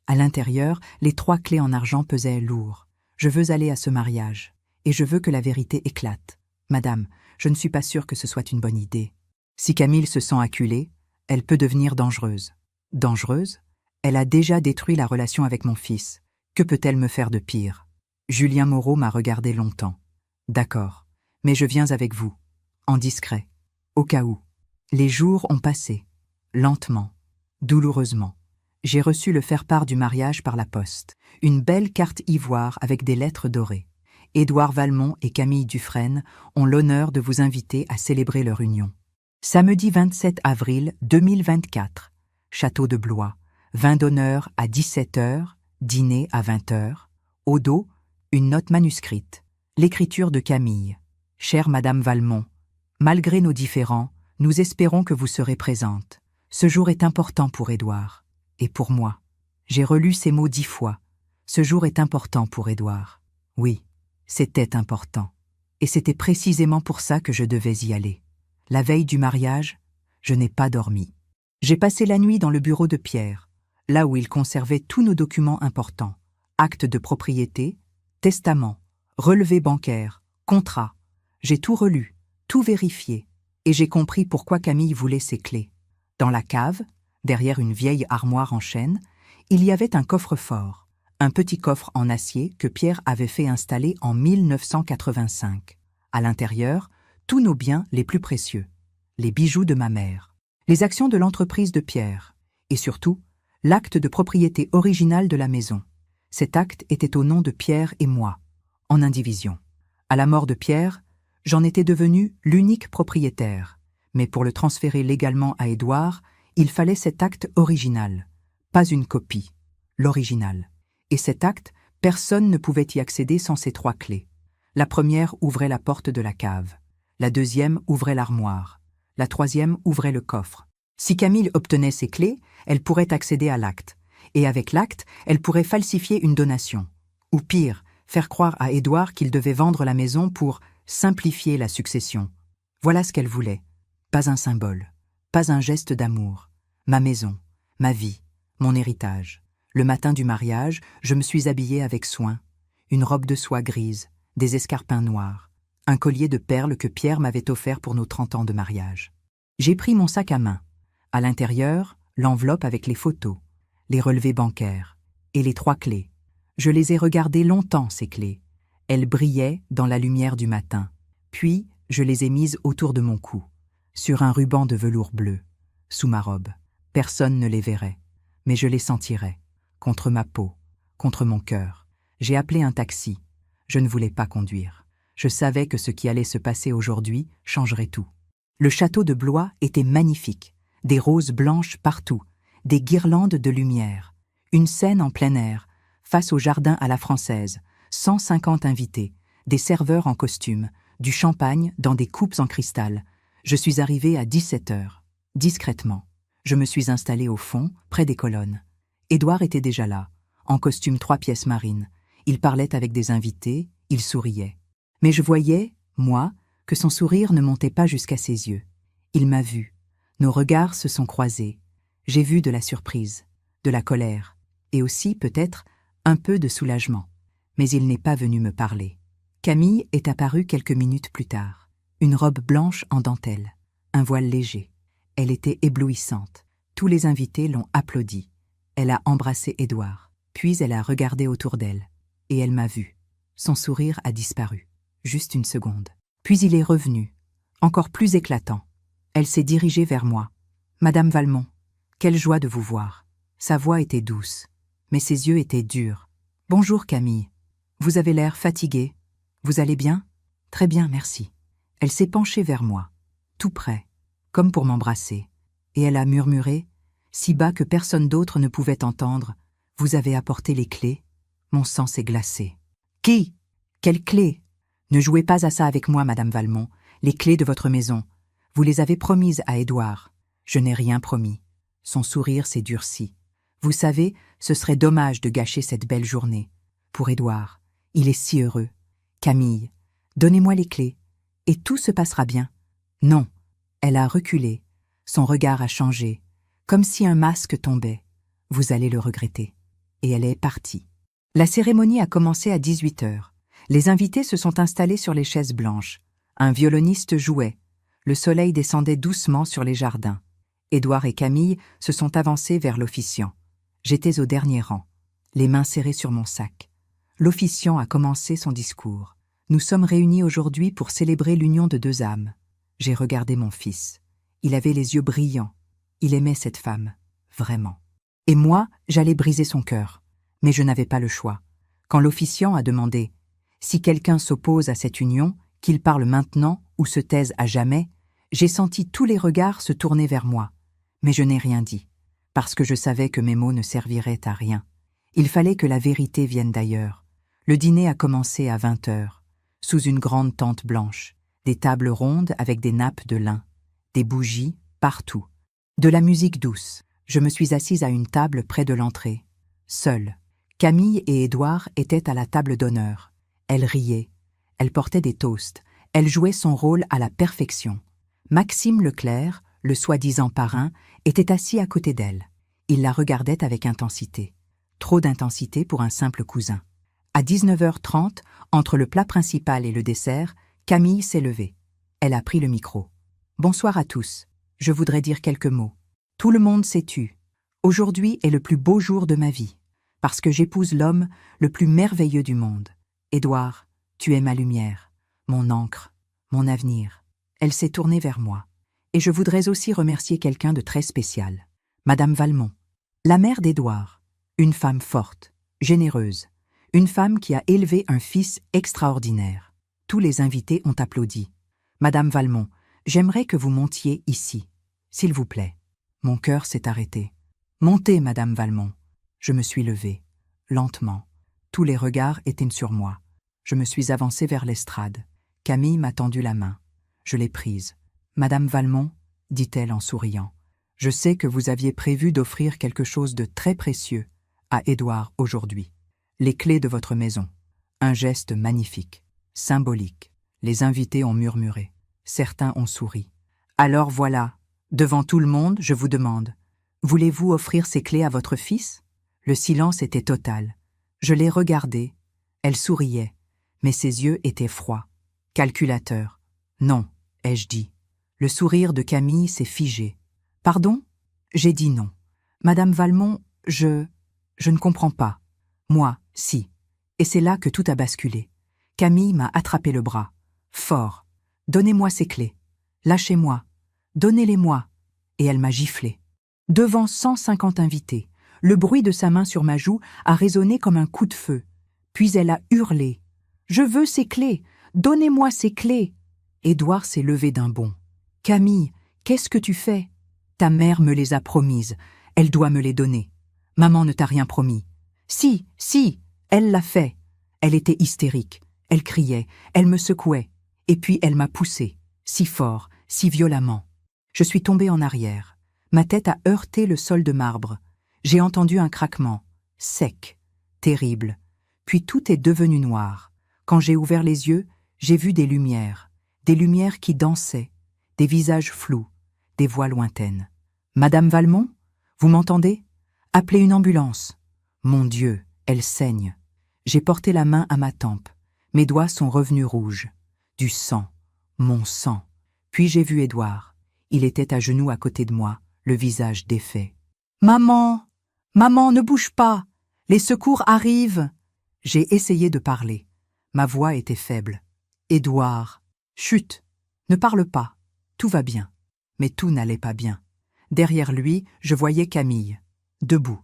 S1: À l'intérieur, les 3 clés en argent pesaient lourd. Je veux aller à ce mariage. Et je veux que la vérité éclate. Madame, je ne suis pas sûre que ce soit une bonne idée. Si Camille se sent acculée, elle peut devenir dangereuse. Dangereuse? Elle a déjà détruit la relation avec mon fils. Que peut-elle me faire de pire? Julien Moreau m'a regardé longtemps. D'accord, mais je viens avec vous. En discret. Au cas où. Les jours ont passé. Lentement. Douloureusement. J'ai reçu le faire-part du mariage par la poste. Une belle carte ivoire avec des lettres dorées. Édouard Valmont et Camille Dufresne ont l'honneur de vous inviter à célébrer leur union. Samedi 27 avril 2024, Château de Blois, vin d'honneur à 17h, dîner à 20h. Au dos, une note manuscrite. L'écriture de Camille. Chère Madame Valmont, malgré nos différends, nous espérons que vous serez présente. Ce jour est important pour Édouard. Et pour moi. J'ai relu ces mots 10 fois. Ce jour est important pour Édouard. Oui, c'était important. Et c'était précisément pour ça que je devais y aller. La veille du mariage, je n'ai pas dormi. J'ai passé la nuit dans le bureau de Pierre, là où il conservait tous nos documents importants. Actes de propriété, testament, relevé bancaire, contrat. J'ai tout relu, tout vérifié, et j'ai compris pourquoi Camille voulait ses clés. Dans la cave, derrière une vieille armoire en chêne, il y avait un coffre-fort, un petit coffre en acier que Pierre avait fait installer en 1985. À l'intérieur, tous nos biens les plus précieux, les bijoux de ma mère, les actions de l'entreprise de Pierre, et surtout, l'acte de propriété original de la maison. Cet acte était au nom de Pierre et moi, en indivision. À la mort de Pierre, j'en étais devenu l'unique propriétaire, mais pour le transférer légalement à Édouard, il fallait cet acte original, pas une copie, l'original. Et cet acte, personne ne pouvait y accéder sans ces 3 clés. La première ouvrait la porte de la cave. La deuxième ouvrait l'armoire. La troisième ouvrait le coffre. Si Camille obtenait ces clés, elle pourrait accéder à l'acte. Et avec l'acte, elle pourrait falsifier une donation. Ou pire, faire croire à Édouard qu'il devait vendre la maison pour simplifier la succession. Voilà ce qu'elle voulait. Pas un symbole, pas un geste d'amour. Ma maison, ma vie, mon héritage. Le matin du mariage, je me suis habillée avec soin. Une robe de soie grise, des escarpins noirs, un collier de perles que Pierre m'avait offert pour nos 30 ans de mariage. J'ai pris mon sac à main. À l'intérieur, l'enveloppe avec les photos, les relevés bancaires et les 3 clés. Je les ai regardées longtemps, ces clés. Elles brillaient dans la lumière du matin. Puis, je les ai mises autour de mon cou, sur un ruban de velours bleu, sous ma robe. Personne ne les verrait, mais je les sentirais, contre ma peau, contre mon cœur. J'ai appelé un taxi. Je ne voulais pas conduire. Je savais que ce qui allait se passer aujourd'hui changerait tout. Le château de Blois était magnifique, des roses blanches partout, des guirlandes de lumière, une scène en plein air, face au jardin à la française, 150 invités, des serveurs en costume, du champagne dans des coupes en cristal. Je suis arrivée à 17h, discrètement. Je me suis installée au fond, près des colonnes. Édouard était déjà là, en costume 3 pièces marines. Il parlait avec des invités, il souriait. Mais je voyais, moi, que son sourire ne montait pas jusqu'à ses yeux. Il m'a vue. Nos regards se sont croisés. J'ai vu de la surprise, de la colère, et aussi, peut-être, un peu de soulagement. Mais il n'est pas venu me parler. Camille est apparue quelques minutes plus tard. Une robe blanche en dentelle, un voile léger. Elle était éblouissante. Tous les invités l'ont applaudie. Elle a embrassé Édouard. Puis elle a regardé autour d'elle. Et elle m'a vue. Son sourire a disparu. Juste une seconde. Puis il est revenu, encore plus éclatant. Elle s'est dirigée vers moi. « Madame Valmont, quelle joie de vous voir. » Sa voix était douce, mais ses yeux étaient durs. « Bonjour Camille. Vous avez l'air fatiguée. Vous allez bien ?»« Très bien, merci. » Elle s'est penchée vers moi, tout près, comme pour m'embrasser. Et elle a murmuré, si bas que personne d'autre ne pouvait entendre, « Vous avez apporté les clés ?» Mon sang s'est glacé. « Qui ? Quelles clés ? Ne jouez pas à ça avec moi, Madame Valmont. Les clés de votre maison. Vous les avez promises à Édouard. Je n'ai rien promis. » Son sourire s'est durci. « Vous savez, ce serait dommage de gâcher cette belle journée. Pour Édouard, il est si heureux. Camille, donnez-moi les clés, et tout se passera bien. » Non. Elle a reculé. Son regard a changé, comme si un masque tombait. « Vous allez le regretter. » Et elle est partie. La cérémonie a commencé à 18h. Les invités se sont installés sur les chaises blanches. Un violoniste jouait. Le soleil descendait doucement sur les jardins. Édouard et Camille se sont avancés vers l'officiant. J'étais au dernier rang, les mains serrées sur mon sac. L'officiant a commencé son discours. « Nous sommes réunis aujourd'hui pour célébrer l'union de 2 âmes. » J'ai regardé mon fils. Il avait les yeux brillants. Il aimait cette femme, vraiment. Et moi, j'allais briser son cœur. Mais je n'avais pas le choix. Quand l'officiant a demandé « Si quelqu'un s'oppose à cette union, qu'il parle maintenant ou se taise à jamais, j'ai senti tous les regards se tourner vers moi. Mais je n'ai rien dit, parce que je savais que mes mots ne serviraient à rien. Il fallait que la vérité vienne d'ailleurs. Le dîner a commencé à 20h, sous une grande tente blanche, des tables rondes avec des nappes de lin, des bougies partout, de la musique douce. Je me suis assise à une table près de l'entrée, seule. Camille et Édouard étaient à la table d'honneur. Elle riait, elle portait des toasts, elle jouait son rôle à la perfection. Maxime Leclerc, le soi-disant parrain, était assis à côté d'elle. Il la regardait avec intensité. Trop d'intensité pour un simple cousin. À 19h30, entre le plat principal et le dessert, Camille s'est levée. Elle a pris le micro. « Bonsoir à tous. Je voudrais dire quelques mots. Tout le monde s'est tu. Aujourd'hui est le plus beau jour de ma vie, parce que j'épouse l'homme le plus merveilleux du monde. Édouard, tu es ma lumière, mon encre, mon avenir. » Elle s'est tournée vers moi. Et je voudrais aussi remercier quelqu'un de très spécial. Madame Valmont, la mère d'Édouard, une femme forte, généreuse, une femme qui a élevé un fils extraordinaire. Tous les invités ont applaudi. Madame Valmont, j'aimerais que vous montiez ici, s'il vous plaît. Mon cœur s'est arrêté. Montez, Madame Valmont. Je me suis levée, lentement. Tous les regards étaient sur moi. Je me suis avancée vers l'estrade. Camille m'a tendu la main. Je l'ai prise. Madame Valmont, dit-elle en souriant, je sais que vous aviez prévu d'offrir quelque chose de très précieux à Édouard aujourd'hui. Les clés de votre maison. Un geste magnifique, symbolique. Les invités ont murmuré. Certains ont souri. Alors voilà, devant tout le monde, je vous demande, voulez-vous offrir ces clés à votre fils? Le silence était total. Je l'ai regardée. Elle souriait, mais ses yeux étaient froids. Calculateur. Non, ai-je dit. Le sourire de Camille s'est figé. Pardon? J'ai dit non. Madame Valmont, je ne comprends pas. Moi, si. Et c'est là que tout a basculé. Camille m'a attrapé le bras. Fort. Donnez-moi ces clés. Lâchez-moi. Donnez-les-moi. Et elle m'a giflé. Devant 150 invités, le bruit de sa main sur ma joue a résonné comme un coup de feu. Puis elle a hurlé. Je veux ces clés. Donnez-moi ces clés. Édouard s'est levé d'un bond. Camille, qu'est-ce que tu fais? Ta mère me les a promises. Elle doit me les donner. Maman ne t'a rien promis. Si, elle l'a fait. Elle était hystérique. Elle criait, elle me secouait. Et puis elle m'a poussé, si fort, si violemment. Je suis tombée en arrière. Ma tête a heurté le sol de marbre. J'ai entendu un craquement, sec, terrible. Puis tout est devenu noir. Quand j'ai ouvert les yeux, j'ai vu des lumières qui dansaient, des visages flous, des voix lointaines. Madame Valmont, vous m'entendez? Appelez une ambulance. Mon Dieu, elle saigne. J'ai porté la main à ma tempe. Mes doigts sont revenus rouges. Du sang, mon sang. Puis j'ai vu Édouard. Il était à genoux à côté de moi, le visage défait. Maman! Maman, ne bouge pas! Les secours arrivent! J'ai essayé de parler. Ma voix était faible. Édouard! Chut! Ne parle pas. Tout va bien. Mais tout n'allait pas bien. Derrière lui, je voyais Camille, debout,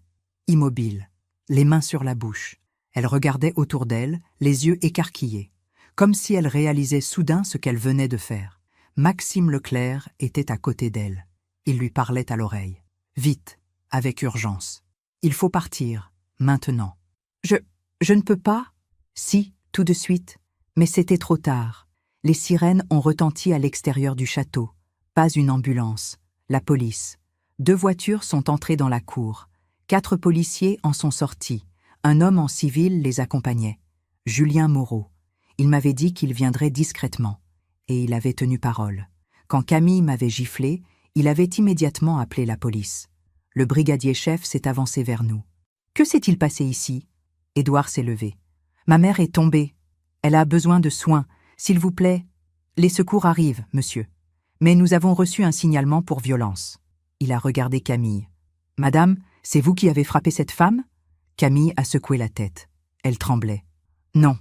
S1: immobile, les mains sur la bouche. Elle regardait autour d'elle, les yeux écarquillés, comme si elle réalisait soudain ce qu'elle venait de faire. Maxime Leclerc était à côté d'elle. Il lui parlait à l'oreille. Vite, avec urgence. Il faut partir, maintenant. Je ne peux pas? Si, tout de suite. Mais c'était trop tard. Les sirènes ont retenti à l'extérieur du château. Pas une ambulance. La police. 2 voitures sont entrées dans la cour. 4 policiers en sont sortis. Un homme en civil les accompagnait. Julien Moreau. Il m'avait dit qu'il viendrait discrètement. Et il avait tenu parole. Quand Camille m'avait giflé, il avait immédiatement appelé la police. Le brigadier-chef s'est avancé vers nous. « Que s'est-il passé ici ?» Édouard s'est levé. « Ma mère est tombée. Elle a besoin de soins. S'il vous plaît, les secours arrivent, monsieur. Mais nous avons reçu un signalement pour violence. » Il a regardé Camille. « Madame, c'est vous qui avez frappé cette femme ?» Camille a secoué la tête. Elle tremblait. « Non,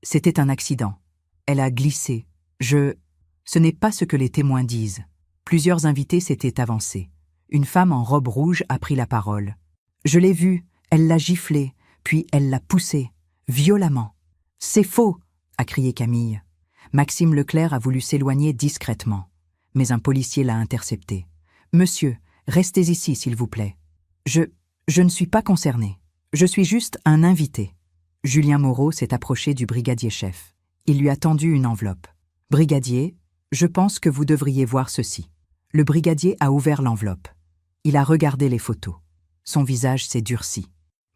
S1: c'était un accident. Elle a glissé. Ce n'est pas ce que les témoins disent. » Plusieurs invités s'étaient avancés. Une femme en robe rouge a pris la parole. « Je l'ai vue, elle l'a giflée, puis elle l'a poussée, violemment. C'est faux, a crié Camille. Maxime Leclerc a voulu s'éloigner discrètement, mais un policier l'a intercepté. Monsieur, restez ici, s'il vous plaît. Je ne suis pas concerné. Je suis juste un invité. Julien Moreau s'est approché du brigadier-chef. Il lui a tendu une enveloppe. Brigadier, je pense que vous devriez voir ceci. Le brigadier a ouvert l'enveloppe. Il a regardé les photos. Son visage s'est durci.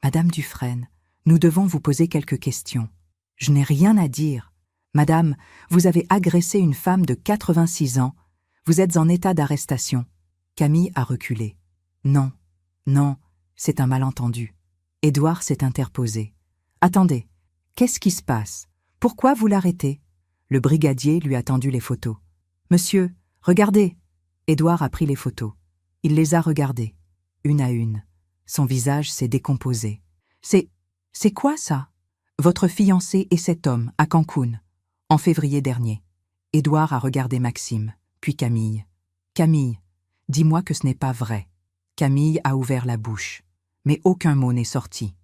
S1: Madame Dufresne, nous devons vous poser quelques questions. Je n'ai rien à dire. Madame, vous avez agressé une femme de 86 ans. Vous êtes en état d'arrestation. Camille a reculé. Non, c'est un malentendu. Édouard s'est interposé. Attendez, qu'est-ce qui se passe? Pourquoi vous l'arrêtez? Le brigadier lui a tendu les photos. Monsieur, regardez. Édouard a pris les photos. Il les a regardées, une à une. Son visage s'est décomposé. C'est quoi ça? Votre fiancé et cet homme, à Cancun, en février dernier. Édouard a regardé Maxime, puis Camille. Camille, dis-moi que ce n'est pas vrai. Camille a ouvert la bouche, mais aucun mot n'est sorti.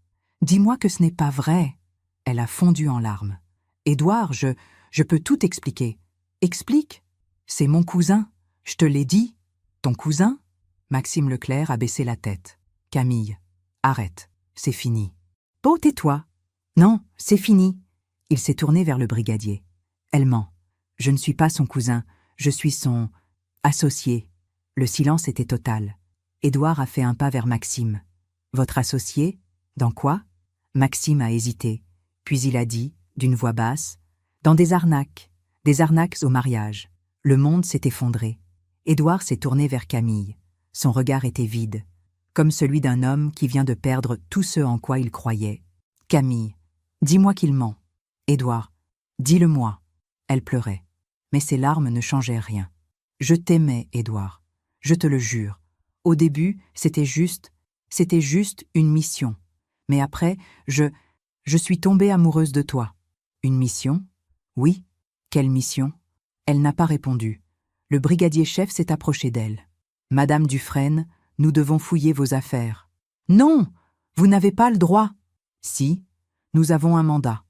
S1: Dis-moi que ce n'est pas vrai. Elle a fondu en larmes. Édouard, je peux tout expliquer. Explique. C'est mon cousin. Je te l'ai dit. Ton cousin? Maxime Leclerc a baissé la tête. Camille, arrête. C'est fini. Oh, tais-toi. Non, c'est fini. Il s'est tourné vers le brigadier. Elle ment. Je ne suis pas son cousin. Je suis son associé. Le silence était total. Édouard a fait un pas vers Maxime. Votre associé? Dans quoi? Maxime a hésité. Puis il a dit, d'une voix basse, dans des arnaques au mariage. Le monde s'est effondré. Édouard s'est tourné vers Camille. Son regard était vide, comme celui d'un homme qui vient de perdre tout ce en quoi il croyait. Camille, dis-moi qu'il ment. Édouard, dis-le-moi. Elle pleurait, mais ses larmes ne changeaient rien. Je t'aimais, Édouard. Je te le jure. Au début, c'était juste une mission. Mais après, je suis tombée amoureuse de toi. Une mission? Oui. Quelle mission? Elle n'a pas répondu. Le brigadier-chef s'est approché d'elle. Madame Dufresne, nous devons fouiller vos affaires. Non, vous n'avez pas le droit. Si, nous avons un mandat.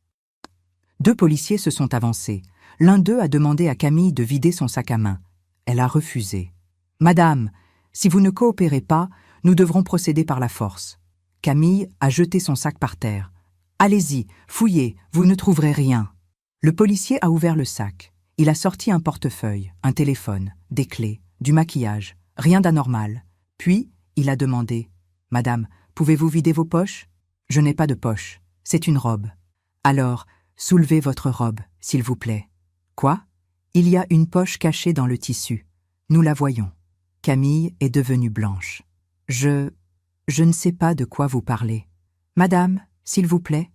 S1: 2 policiers se sont avancés. L'un d'eux a demandé à Camille de vider son sac à main. Elle a refusé. Madame, si vous ne coopérez pas, nous devrons procéder par la force. Camille a jeté son sac par terre. Allez-y, fouillez, vous ne trouverez rien. Le policier a ouvert le sac. Il a sorti un portefeuille, un téléphone, des clés, du maquillage, rien d'anormal. Puis, il a demandé « Madame, pouvez-vous vider vos poches ?»« Je n'ai pas de poche, c'est une robe. »« Alors, soulevez votre robe, s'il vous plaît. »« Quoi ? Il y a une poche cachée dans le tissu. Nous la voyons. » Camille est devenue blanche. Je ne sais pas de quoi vous parlez. Madame, s'il vous plaît. »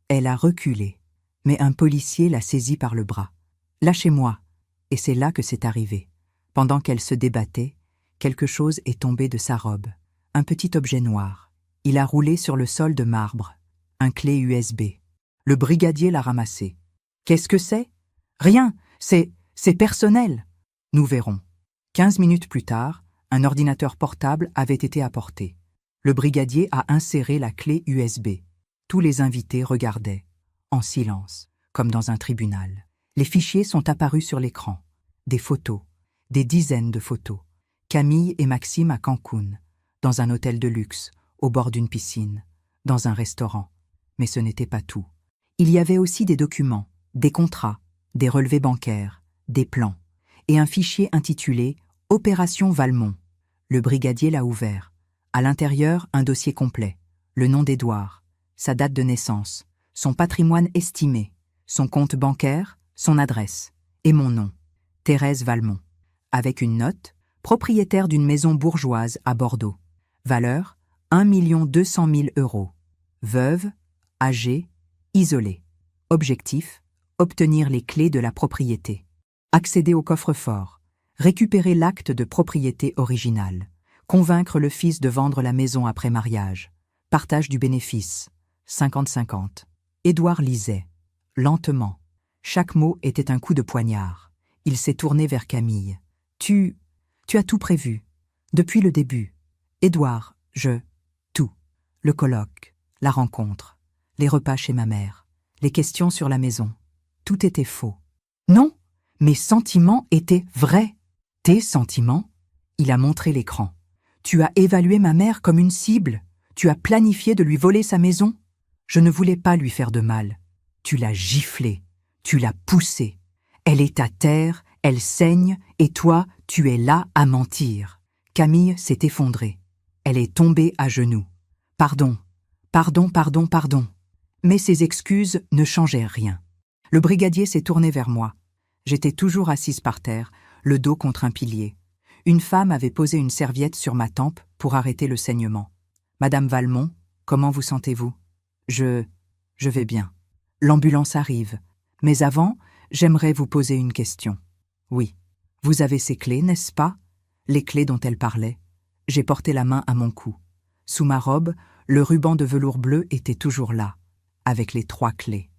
S1: Elle a reculé, mais un policier l'a saisie par le bras. « Lâchez-moi !» Et c'est là que c'est arrivé. Pendant qu'elle se débattait, quelque chose est tombé de sa robe. Un petit objet noir. Il a roulé sur le sol de marbre. Un clé USB. Le brigadier l'a ramassé. « Qu'est-ce que c'est ? » ?»« Rien, c'est personnel. » »« Nous verrons. » 15 minutes plus tard, un ordinateur portable avait été apporté. Le brigadier a inséré la clé USB. Tous les invités regardaient, en silence, comme dans un tribunal. Les fichiers sont apparus sur l'écran. Des photos, des dizaines de photos. Camille et Maxime à Cancun, dans un hôtel de luxe, au bord d'une piscine, dans un restaurant. Mais ce n'était pas tout. Il y avait aussi des documents, des contrats, des relevés bancaires, des plans, et un fichier intitulé « Opération Valmont ». Le brigadier l'a ouvert. À l'intérieur, un dossier complet, le nom d'Édouard, sa date de naissance, son patrimoine estimé, son compte bancaire, son adresse, et mon nom, Thérèse Valmont, avec une note, propriétaire d'une maison bourgeoise à Bordeaux. Valeur, 1 200 000 €. Veuve, âgée, isolée. Objectif, obtenir les clés de la propriété. Accéder au coffre-fort. Récupérer l'acte de propriété original. Convaincre le fils de vendre la maison après mariage. Partage du bénéfice. 50-50. Édouard lisait, lentement. Chaque mot était un coup de poignard. Il s'est tourné vers Camille. Tu as tout prévu. Depuis le début. Édouard, tout. Le colloque, la rencontre, les repas chez ma mère, les questions sur la maison. Tout était faux. Non, mes sentiments étaient vrais. Tes sentiments? Il a montré l'écran. Tu as évalué ma mère comme une cible. Tu as planifié de lui voler sa maison. Je ne voulais pas lui faire de mal. Tu l'as giflée. Tu l'as poussée. Elle est à terre, elle saigne, et toi, tu es là à mentir. Camille s'est effondrée. Elle est tombée à genoux. Pardon, pardon, pardon, pardon. Mais ses excuses ne changeaient rien. Le brigadier s'est tourné vers moi. J'étais toujours assise par terre, le dos contre un pilier. Une femme avait posé une serviette sur ma tempe pour arrêter le saignement. « Madame Valmont, comment vous sentez-vous » Je vais bien. L'ambulance arrive. Mais avant, j'aimerais vous poser une question. Oui. Vous avez ces clés, n'est-ce pas? Les clés dont elle parlait. J'ai porté la main à mon cou. Sous ma robe, le ruban de velours bleu était toujours là, avec les 3 clés.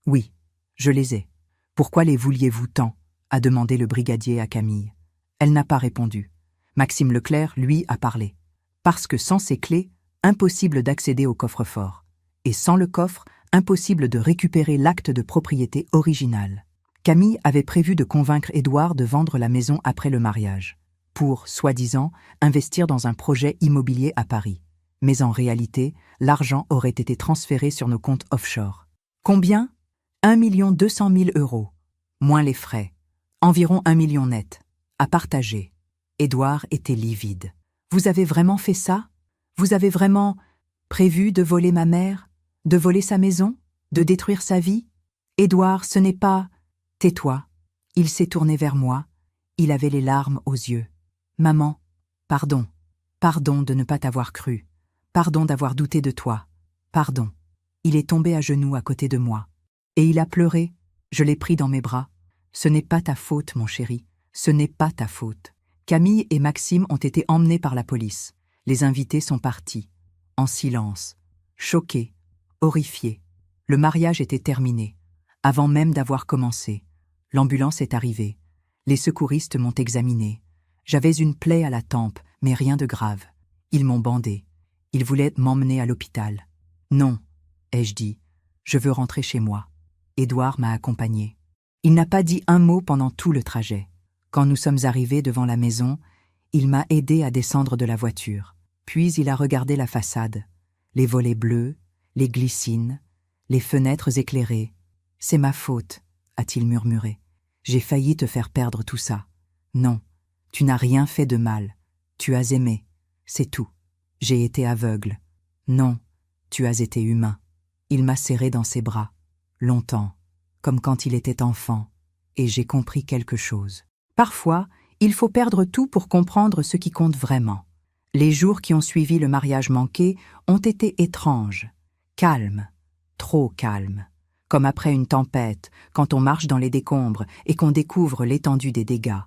S1: Oui, je les ai. Pourquoi les vouliez-vous tant? A demandé le brigadier à Camille. Elle n'a pas répondu. Maxime Leclerc, lui, a parlé. Parce que sans ces clés, impossible d'accéder au coffre-fort. Et sans le coffre, impossible de récupérer l'acte de propriété original. Camille avait prévu de convaincre Édouard de vendre la maison après le mariage, pour, soi-disant, investir dans un projet immobilier à Paris. Mais en réalité, l'argent aurait été transféré sur nos comptes offshore. Combien? 1 200 000 €, moins les frais. Environ 1 million net, à partager. Édouard était livide. Vous avez vraiment fait ça? Vous avez vraiment prévu de voler ma mère? De voler sa maison? De détruire sa vie? Édouard, ce n'est pas... Tais-toi. Il s'est tourné vers moi. Il avait les larmes aux yeux. Maman, pardon. Pardon de ne pas t'avoir cru. Pardon d'avoir douté de toi. Pardon. Il est tombé à genoux à côté de moi. Et il a pleuré. Je l'ai pris dans mes bras. Ce n'est pas ta faute, mon chéri. Ce n'est pas ta faute. Camille et Maxime ont été emmenés par la police. Les invités sont partis. En silence. Choqués. Horrifiés. Le mariage était terminé. Avant même d'avoir commencé. L'ambulance est arrivée. Les secouristes m'ont examiné. J'avais une plaie à la tempe, mais rien de grave. Ils m'ont bandé. Ils voulaient m'emmener à l'hôpital. Non, ai-je dit. Je veux rentrer chez moi. Édouard m'a accompagné. Il n'a pas dit un mot pendant tout le trajet. Quand nous sommes arrivés devant la maison, il m'a aidé à descendre de la voiture. Puis il a regardé la façade. Les volets bleus, les glycines, les fenêtres éclairées. « C'est ma faute », a-t-il murmuré. « J'ai failli te faire perdre tout ça. Non, tu n'as rien fait de mal. Tu as aimé, c'est tout. J'ai été aveugle. Non, tu as été humain. » Il m'a serré dans ses bras, longtemps, comme quand il était enfant, et j'ai compris quelque chose. Parfois, il faut perdre tout pour comprendre ce qui compte vraiment. Les jours qui ont suivi le mariage manqué ont été étranges, calmes, trop calmes. Comme après une tempête, quand on marche dans les décombres et qu'on découvre l'étendue des dégâts.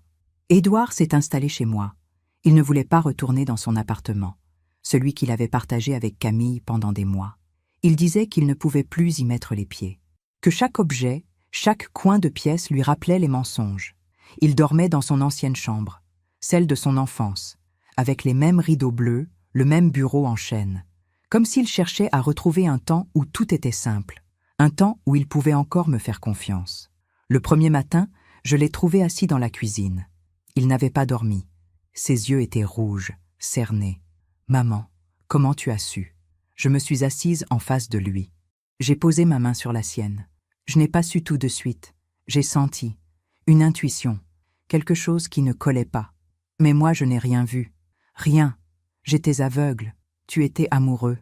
S1: Édouard s'est installé chez moi. Il ne voulait pas retourner dans son appartement, celui qu'il avait partagé avec Camille pendant des mois. Il disait qu'il ne pouvait plus y mettre les pieds, que chaque objet, chaque coin de pièce lui rappelait les mensonges. Il dormait dans son ancienne chambre, celle de son enfance, avec les mêmes rideaux bleus, le même bureau en chêne, comme s'il cherchait à retrouver un temps où tout était simple. Un temps où il pouvait encore me faire confiance. Le premier matin, je l'ai trouvé assis dans la cuisine. Il n'avait pas dormi. Ses yeux étaient rouges, cernés. « Maman, comment tu as su ?» Je me suis assise en face de lui. J'ai posé ma main sur la sienne. Je n'ai pas su tout de suite. J'ai senti. Une intuition. Quelque chose qui ne collait pas. Mais moi, je n'ai rien vu. Rien. J'étais aveugle. Tu étais amoureux.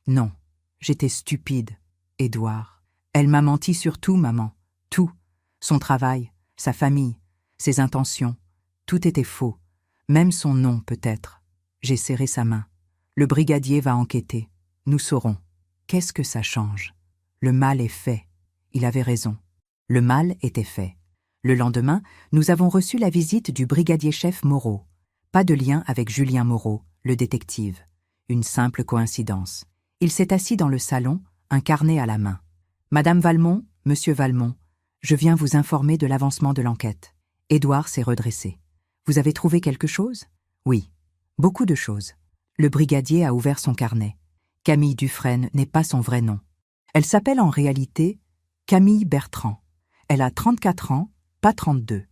S1: Non. J'étais stupide. Édouard. Elle m'a menti sur tout, maman. Tout. Son travail, sa famille, ses intentions. Tout était faux. Même son nom, peut-être. J'ai serré sa main. Le brigadier va enquêter. Nous saurons. Qu'est-ce que ça change? Le mal est fait. Il avait raison. Le mal était fait. Le lendemain, nous avons reçu la visite du brigadier-chef Moreau. Pas de lien avec Julien Moreau, le détective. Une simple coïncidence. Il s'est assis dans le salon, un carnet à la main. Madame Valmont, Monsieur Valmont, je viens vous informer de l'avancement de l'enquête. Édouard s'est redressé. Vous avez trouvé quelque chose? Oui, beaucoup de choses. Le brigadier a ouvert son carnet. Camille Dufresne n'est pas son vrai nom. Elle s'appelle en réalité Camille Bertrand. Elle a 34 ans, pas 32.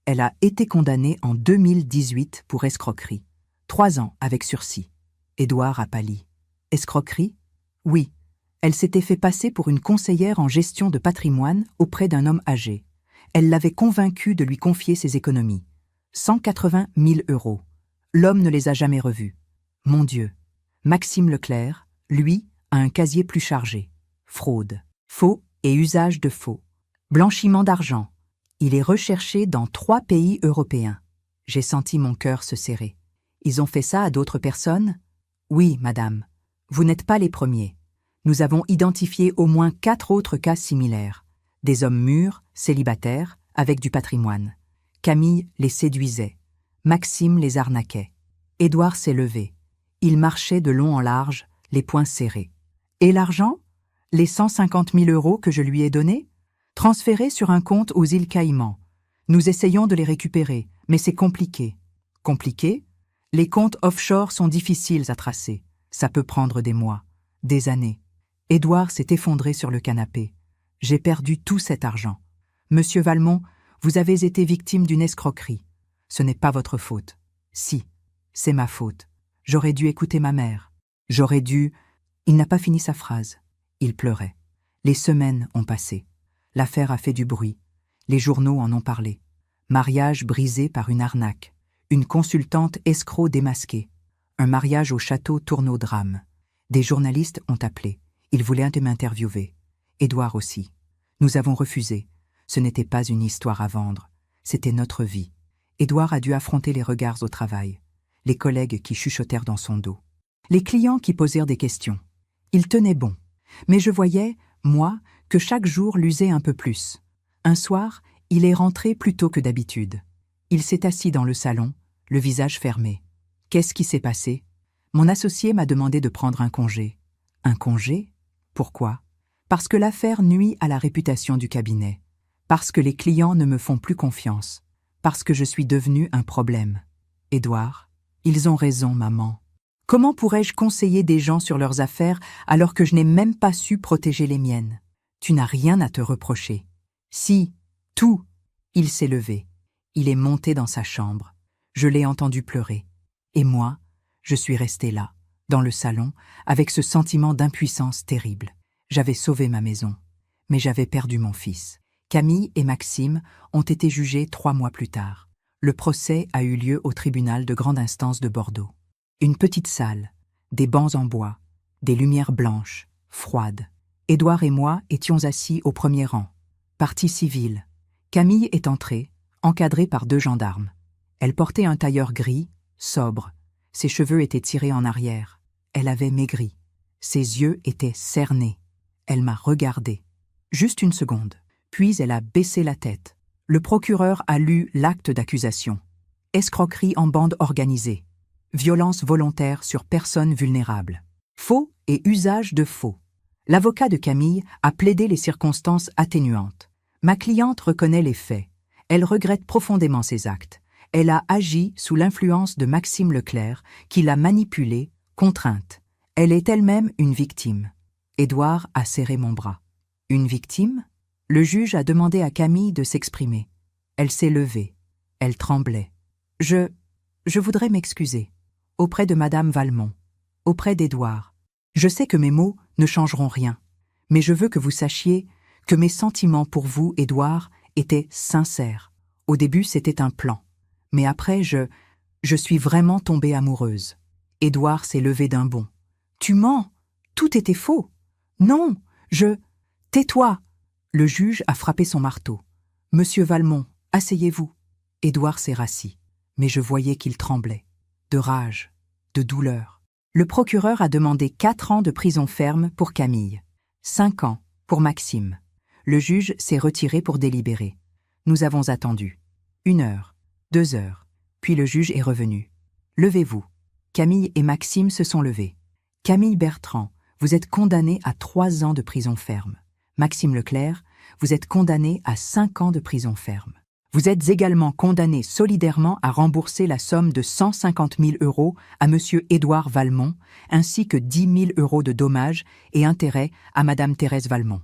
S1: Elle a été condamnée en 2018 pour escroquerie. 3 ans avec sursis. Édouard a pâli. Escroquerie? Oui. Elle s'était fait passer pour une conseillère en gestion de patrimoine auprès d'un homme âgé. Elle l'avait convaincu de lui confier ses économies. 180 000 €. L'homme ne les a jamais revus. Mon Dieu. Maxime Leclerc, lui, a un casier plus chargé. Fraude, faux et usage de faux. Blanchiment d'argent. Il est recherché dans 3 pays européens. J'ai senti mon cœur se serrer. Ils ont fait ça à d'autres personnes? Oui, madame. Vous n'êtes pas les premiers. Nous avons identifié au moins 4 autres cas similaires. Des hommes mûrs, célibataires, avec du patrimoine. Camille les séduisait. Maxime les arnaquait. Édouard s'est levé. Il marchait de long en large, les poings serrés. Et l'argent? Les 150 000 € que je lui ai donnés? Transférés sur un compte aux îles Caïmans. Nous essayons de les récupérer, mais c'est compliqué. Compliqué? Les comptes offshore sont difficiles à tracer. Ça peut prendre des mois, des années. Édouard s'est effondré sur le canapé. J'ai perdu tout cet argent. Monsieur Valmont, vous avez été victime d'une escroquerie. Ce n'est pas votre faute. Si, c'est ma faute. J'aurais dû écouter ma mère. J'aurais dû... Il n'a pas fini sa phrase. Il pleurait. Les semaines ont passé. L'affaire a fait du bruit. Les journaux en ont parlé. Mariage brisé par une arnaque. Une consultante escroc démasquée. Un mariage au château tourne au drame. Des journalistes ont appelé. Ils voulaient m'interviewer. Édouard aussi. Nous avons refusé. Ce n'était pas une histoire à vendre. C'était notre vie. Édouard a dû affronter les regards au travail. Les collègues qui chuchotèrent dans son dos. Les clients qui posèrent des questions. Il tenait bon. Mais je voyais, moi, que chaque jour l'usait un peu plus. Un soir, il est rentré plus tôt que d'habitude. Il s'est assis dans le salon, le visage fermé. Qu'est-ce qui s'est passé? Mon associé m'a demandé de prendre un congé. Un congé? Pourquoi? Parce que l'affaire nuit à la réputation du cabinet. Parce que les clients ne me font plus confiance. Parce que je suis devenu un problème. Édouard, ils ont raison, maman. Comment pourrais-je conseiller des gens sur leurs affaires alors que je n'ai même pas su protéger les miennes? Tu n'as rien à te reprocher. Si, tout. Il s'est levé. Il est monté dans sa chambre. Je l'ai entendu pleurer. Et moi, je suis restée là, dans le salon, avec ce sentiment d'impuissance terrible. J'avais sauvé ma maison, mais j'avais perdu mon fils. Camille et Maxime ont été jugés 3 mois plus tard. Le procès a eu lieu au tribunal de grande instance de Bordeaux. Une petite salle, des bancs en bois, des lumières blanches, froides. Édouard et moi étions assis au premier rang. Partie civile. Camille est entrée, encadrée par 2 gendarmes. Elle portait un tailleur gris, sobre. Ses cheveux étaient tirés en arrière. Elle avait maigri. Ses yeux étaient cernés. Elle m'a regardé. Juste une seconde. Puis elle a baissé la tête. Le procureur a lu l'acte d'accusation. Escroquerie en bande organisée. Violence volontaire sur personne vulnérable. Faux et usage de faux. L'avocat de Camille a plaidé les circonstances atténuantes. Ma cliente reconnaît les faits. Elle regrette profondément ses actes. Elle a agi sous l'influence de Maxime Leclerc, qui l'a manipulée, contrainte. Elle est elle-même une victime. Édouard a serré mon bras. Une victime? Le juge a demandé à Camille de s'exprimer. Elle s'est levée. Elle tremblait. Je voudrais m'excuser. Auprès de Madame Valmont. Auprès d'Édouard. Je sais que mes mots ne changeront rien. Mais je veux que vous sachiez que mes sentiments pour vous, Édouard, étaient sincères. Au début, c'était un plan. Mais après, je suis vraiment tombée amoureuse. Édouard s'est levé d'un bond. Tu mens. Tout était faux. Non, Tais-toi. Le juge a frappé son marteau. Monsieur Valmont, asseyez-vous. Édouard s'est rassis. Mais je voyais qu'il tremblait. De rage, de douleur. Le procureur a demandé 4 ans de prison ferme pour Camille. 5 ans pour Maxime. Le juge s'est retiré pour délibérer. Nous avons attendu. 1 heure, 2 heures. Puis le juge est revenu. Levez-vous. Camille et Maxime se sont levés. Camille Bertrand, vous êtes condamné à 3 ans de prison ferme. Maxime Leclerc, vous êtes condamné à 5 ans de prison ferme. Vous êtes également condamné solidairement à rembourser la somme de 150 000 € à M. Édouard Valmont, ainsi que 10 000 € de dommages et intérêts à Mme Thérèse Valmont.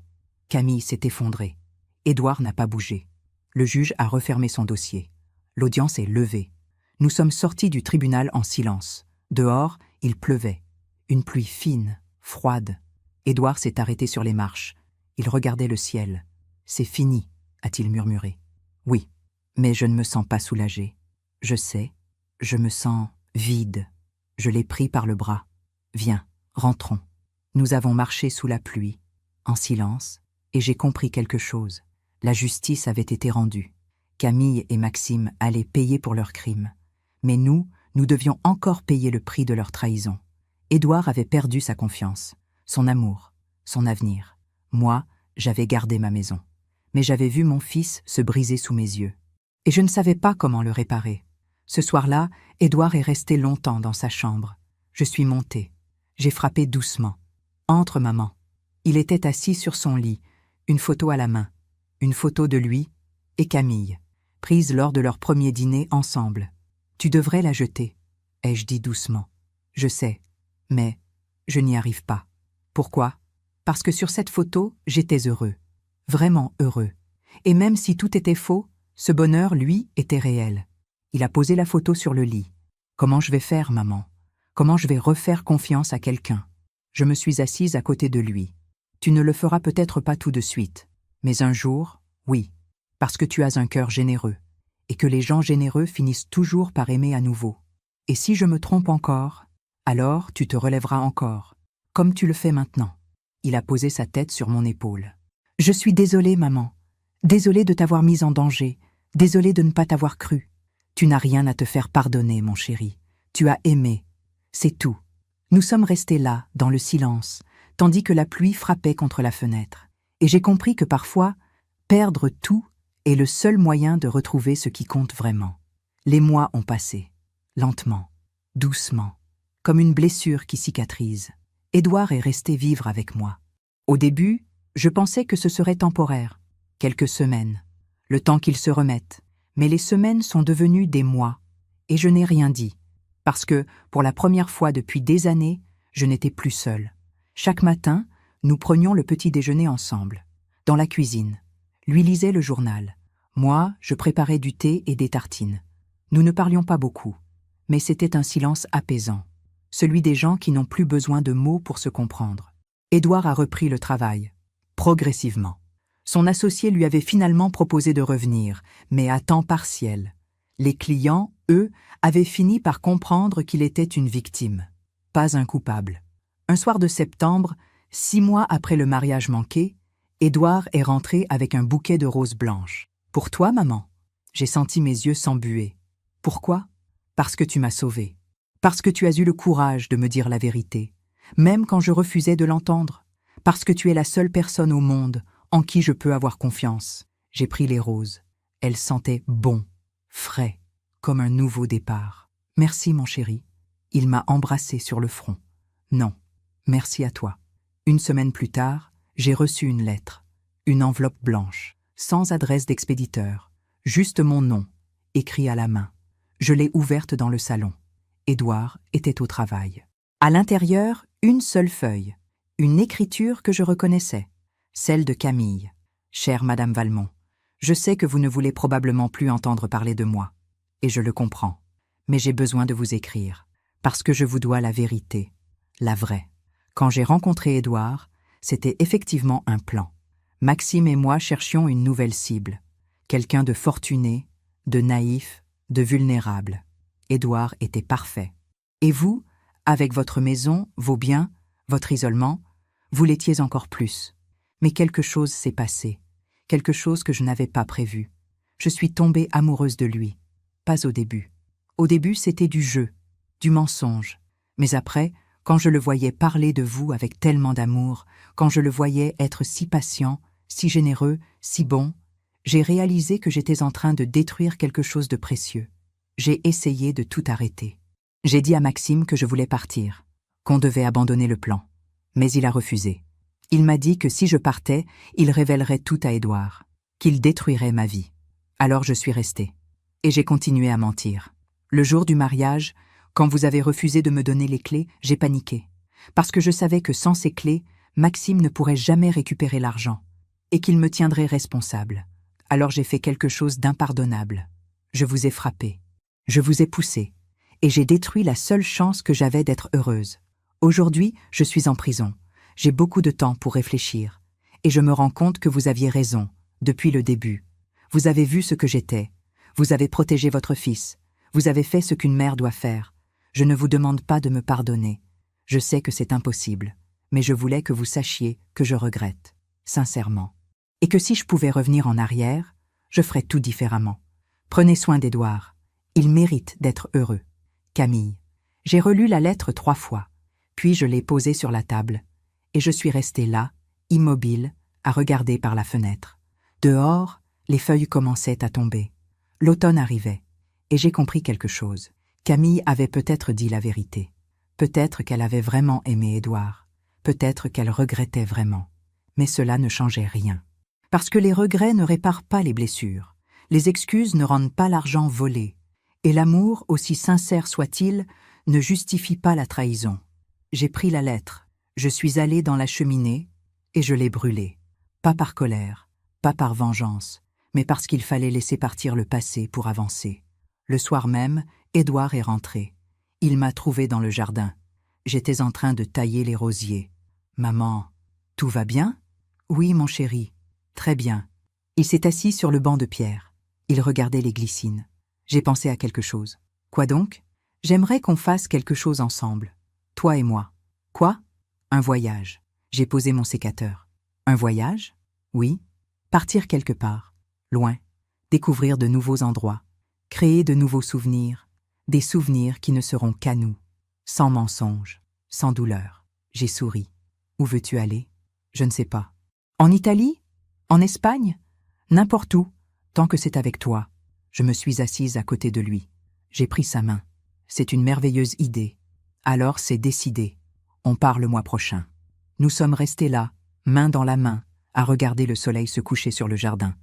S1: Camille s'est effondrée. Édouard n'a pas bougé. Le juge a refermé son dossier. L'audience est levée. Nous sommes sortis du tribunal en silence. Dehors, il pleuvait. Une pluie fine, froide. Édouard s'est arrêté sur les marches. Il regardait le ciel. « C'est fini », a-t-il murmuré. « Oui, mais je ne me sens pas soulagé. Je sais, je me sens vide. » Je l'ai pris par le bras. « Viens, rentrons. » Nous avons marché sous la pluie, en silence, et j'ai compris quelque chose. La justice avait été rendue. Camille et Maxime allaient payer pour leurs crimes. Mais nous devions encore payer le prix de leur trahison. Édouard avait perdu sa confiance, son amour, son avenir. Moi, j'avais gardé ma maison. Mais j'avais vu mon fils se briser sous mes yeux. Et je ne savais pas comment le réparer. Ce soir-là, Édouard est resté longtemps dans sa chambre. Je suis montée. J'ai frappé doucement. « Entre, maman. » Il était assis sur son lit, une photo à la main. Une photo de lui et Camille, prise lors de leur premier dîner ensemble. « Tu devrais la jeter, » ai-je dit doucement. « Je sais, mais je n'y arrive pas. » Pourquoi ? Parce que sur cette photo, j'étais heureux. Vraiment heureux. Et même si tout était faux, ce bonheur, lui, était réel. Il a posé la photo sur le lit. Comment je vais faire, maman ? Comment je vais refaire confiance à quelqu'un ? Je me suis assise à côté de lui. Tu ne le feras peut-être pas tout de suite, mais un jour, oui, parce que tu as un cœur généreux, et que les gens généreux finissent toujours par aimer à nouveau. Et si je me trompe encore, alors tu te relèveras encore, comme tu le fais maintenant. Il a posé sa tête sur mon épaule. Je suis désolée, maman. Désolée de t'avoir mise en danger. Désolée de ne pas t'avoir cru. Tu n'as rien à te faire pardonner, mon chéri. Tu as aimé. C'est tout. Nous sommes restés là, dans le silence, tandis que la pluie frappait contre la fenêtre. Et j'ai compris que parfois, perdre tout est le seul moyen de retrouver ce qui compte vraiment. Les mois ont passé, lentement, doucement, comme une blessure qui cicatrise. Édouard est resté vivre avec moi. Au début, je pensais que ce serait temporaire, quelques semaines, le temps qu'il se remette. Mais les semaines sont devenues des mois, et je n'ai rien dit, parce que, pour la première fois depuis des années, je n'étais plus seule. Chaque matin, nous prenions le petit déjeuner ensemble, dans la cuisine. Lui lisait le journal. Moi, je préparais du thé et des tartines. Nous ne parlions pas beaucoup, mais c'était un silence apaisant, celui des gens qui n'ont plus besoin de mots pour se comprendre. Édouard a repris le travail, progressivement. Son associé lui avait finalement proposé de revenir, mais à temps partiel. Les clients, eux, avaient fini par comprendre qu'il était une victime, pas un coupable. Un soir de septembre, 6 mois après le mariage manqué, Édouard est rentré avec un bouquet de roses blanches. « Pour toi, maman ?» J'ai senti mes yeux s'embuer. « Pourquoi ? Parce que tu m'as sauvée. Parce que tu as eu le courage de me dire la vérité, même quand je refusais de l'entendre. Parce que tu es la seule personne au monde en qui je peux avoir confiance. » J'ai pris les roses. Elles sentaient bon, frais, comme un nouveau départ. « Merci, mon chéri. » Il m'a embrassé sur le front. « Non, merci à toi. » Une semaine plus tard, j'ai reçu une lettre, une enveloppe blanche, sans adresse d'expéditeur, juste mon nom, écrit à la main. Je l'ai ouverte dans le salon. Édouard était au travail. À l'intérieur, une seule feuille, une écriture que je reconnaissais, celle de Camille. « Chère Madame Valmont, je sais que vous ne voulez probablement plus entendre parler de moi, et je le comprends, mais j'ai besoin de vous écrire, parce que je vous dois la vérité, la vraie. Quand j'ai rencontré Édouard, c'était effectivement un plan. Maxime et moi cherchions une nouvelle cible, quelqu'un de fortuné, de naïf, de vulnérable. Édouard était parfait. Et vous, avec votre maison, vos biens, votre isolement, vous l'étiez encore plus. Mais quelque chose s'est passé, quelque chose que je n'avais pas prévu. Je suis tombée amoureuse de lui. Pas au début. Au début, c'était du jeu, du mensonge. Mais après, quand je le voyais parler de vous avec tellement d'amour, quand je le voyais être si patient, si généreux, si bon, j'ai réalisé que j'étais en train de détruire quelque chose de précieux. J'ai essayé de tout arrêter. J'ai dit à Maxime que je voulais partir, qu'on devait abandonner le plan. Mais il a refusé. Il m'a dit que si je partais, il révélerait tout à Édouard, qu'il détruirait ma vie. Alors je suis restée. Et j'ai continué à mentir. Le jour du mariage, quand vous avez refusé de me donner les clés, j'ai paniqué. Parce que je savais que sans ces clés, Maxime ne pourrait jamais récupérer l'argent. Et qu'il me tiendrait responsable. Alors j'ai fait quelque chose d'impardonnable. Je vous ai frappé. Je vous ai poussé. Et j'ai détruit la seule chance que j'avais d'être heureuse. Aujourd'hui, je suis en prison. J'ai beaucoup de temps pour réfléchir. Et je me rends compte que vous aviez raison, depuis le début. Vous avez vu ce que j'étais. Vous avez protégé votre fils. Vous avez fait ce qu'une mère doit faire. Je ne vous demande pas de me pardonner. Je sais que c'est impossible. Mais je voulais que vous sachiez que je regrette, sincèrement. Et que si je pouvais revenir en arrière, je ferais tout différemment. Prenez soin d'Édouard. Il mérite d'être heureux. Camille. J'ai relu la lettre 3 fois. Puis je l'ai posée sur la table. Et je suis restée là, immobile, à regarder par la fenêtre. Dehors, les feuilles commençaient à tomber. L'automne arrivait. Et j'ai compris quelque chose. Camille avait peut-être dit la vérité. Peut-être qu'elle avait vraiment aimé Édouard. Peut-être qu'elle regrettait vraiment. Mais cela ne changeait rien. Parce que les regrets ne réparent pas les blessures. Les excuses ne rendent pas l'argent volé. Et l'amour, aussi sincère soit-il, ne justifie pas la trahison. J'ai pris la lettre. Je suis allée dans la cheminée et je l'ai brûlée. Pas par colère, pas par vengeance, mais parce qu'il fallait laisser partir le passé pour avancer. Le soir même, Édouard est rentré. Il m'a trouvée dans le jardin. J'étais en train de tailler les rosiers. « Maman, tout va bien ?»« Oui, mon chéri, très bien. » Il s'est assis sur le banc de pierre. Il regardait les glycines. J'ai pensé à quelque chose. « Quoi donc ?»« J'aimerais qu'on fasse quelque chose ensemble. Toi et moi. »« Quoi ?»« Un voyage. » J'ai posé mon sécateur. « Un voyage ?»« Oui. Partir quelque part. Loin. Découvrir de nouveaux endroits. Créer de nouveaux souvenirs. Des souvenirs qui ne seront qu'à nous. Sans mensonge. Sans douleur. » J'ai souri. « Où veux-tu aller ?»« Je ne sais pas. »« En Italie ? En Espagne ? N'importe où, tant que c'est avec toi. » Je me suis assise à côté de lui. J'ai pris sa main. « C'est une merveilleuse idée. Alors c'est décidé. On part le mois prochain. » Nous sommes restés là, main dans la main, à regarder le soleil se coucher sur le jardin.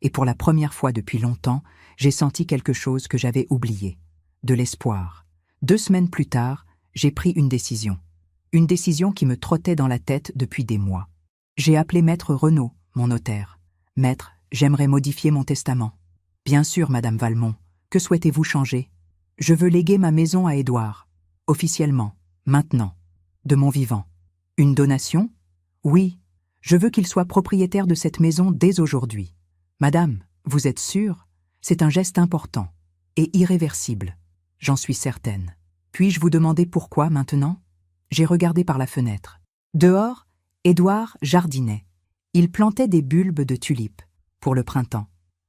S1: Et pour la première fois depuis longtemps, j'ai senti quelque chose que j'avais oublié. De l'espoir. 2 semaines plus tard, j'ai pris une décision. Une décision qui me trottait dans la tête depuis des mois. J'ai appelé Maître Renaud, mon notaire. « Maître, j'aimerais modifier mon testament. »« Bien sûr, Madame Valmont. Que souhaitez-vous changer ?»« Je veux léguer ma maison à Édouard. Officiellement, maintenant, de mon vivant. »« Une donation ? » ?»« Oui. Je veux qu'il soit propriétaire de cette maison dès aujourd'hui. »« Madame, vous êtes sûre ? C'est un geste important et irréversible. J'en suis certaine. Puis-je vous demander pourquoi maintenant ? J'ai regardé par la fenêtre. Dehors, Édouard jardinait. Il plantait des bulbes de tulipes pour le printemps.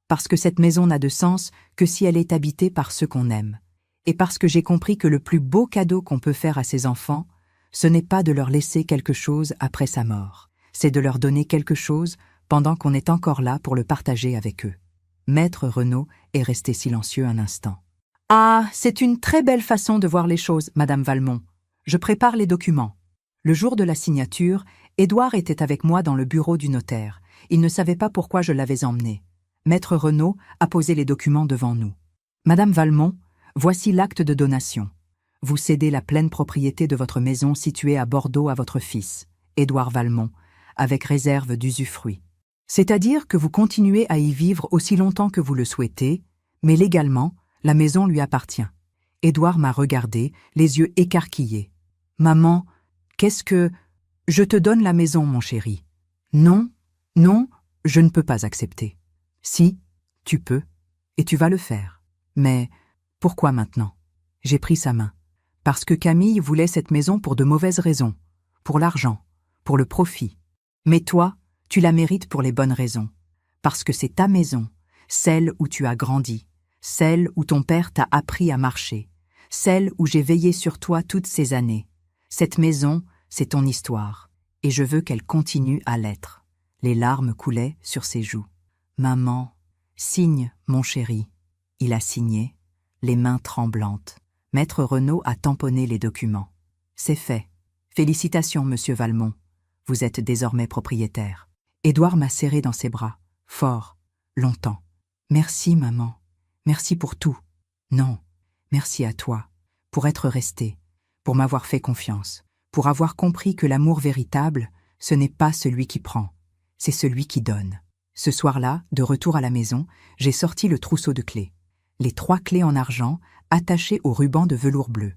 S1: Parce que cette maison n'a de sens que si elle est habitée par ceux qu'on aime. Et parce que j'ai compris que le plus beau cadeau qu'on peut faire à ses enfants, ce n'est pas de leur laisser quelque chose après sa mort. C'est de leur donner quelque chose pendant qu'on est encore là pour le partager avec eux. Maître Renaud est resté silencieux un instant. « Ah, c'est une très belle façon de voir les choses, Madame Valmont. Je prépare les documents. » Le jour de la signature, Édouard était avec moi dans le bureau du notaire. Il ne savait pas pourquoi je l'avais emmené. Maître Renaud a posé les documents devant nous. « Madame Valmont, voici l'acte de donation. Vous cédez la pleine propriété de votre maison située à Bordeaux à votre fils, Édouard Valmont, avec réserve d'usufruit. C'est-à-dire que vous continuez à y vivre aussi longtemps que vous le souhaitez, mais légalement, la maison lui appartient. » Édouard m'a regardé, les yeux écarquillés. « Maman, qu'est-ce que... »« Je te donne la maison, mon chéri. »« Non, non, je ne peux pas accepter. »« Si, tu peux, et tu vas le faire. Mais pourquoi maintenant ?» J'ai pris sa main. « Parce que Camille voulait cette maison pour de mauvaises raisons, pour l'argent, pour le profit. Mais toi, tu la mérites pour les bonnes raisons. Parce que c'est ta maison, celle où tu as grandi, celle où ton père t'a appris à marcher, celle où j'ai veillé sur toi toutes ces années. Cette maison, c'est ton histoire, et je veux qu'elle continue à l'être. » Les larmes coulaient sur ses joues. « Maman, signe, mon chéri. » Il a signé, les mains tremblantes. Maître Renaud a tamponné les documents. « C'est fait. Félicitations, monsieur Valmont. Vous êtes désormais propriétaire. » Édouard m'a serré dans ses bras, fort, longtemps. Merci, maman. Merci pour tout. Non, merci à toi, pour être resté, pour m'avoir fait confiance, pour avoir compris que l'amour véritable, ce n'est pas celui qui prend, c'est celui qui donne. Ce soir-là, de retour à la maison, j'ai sorti le trousseau de clés. Les 3 clés en argent, attachées au ruban de velours bleu.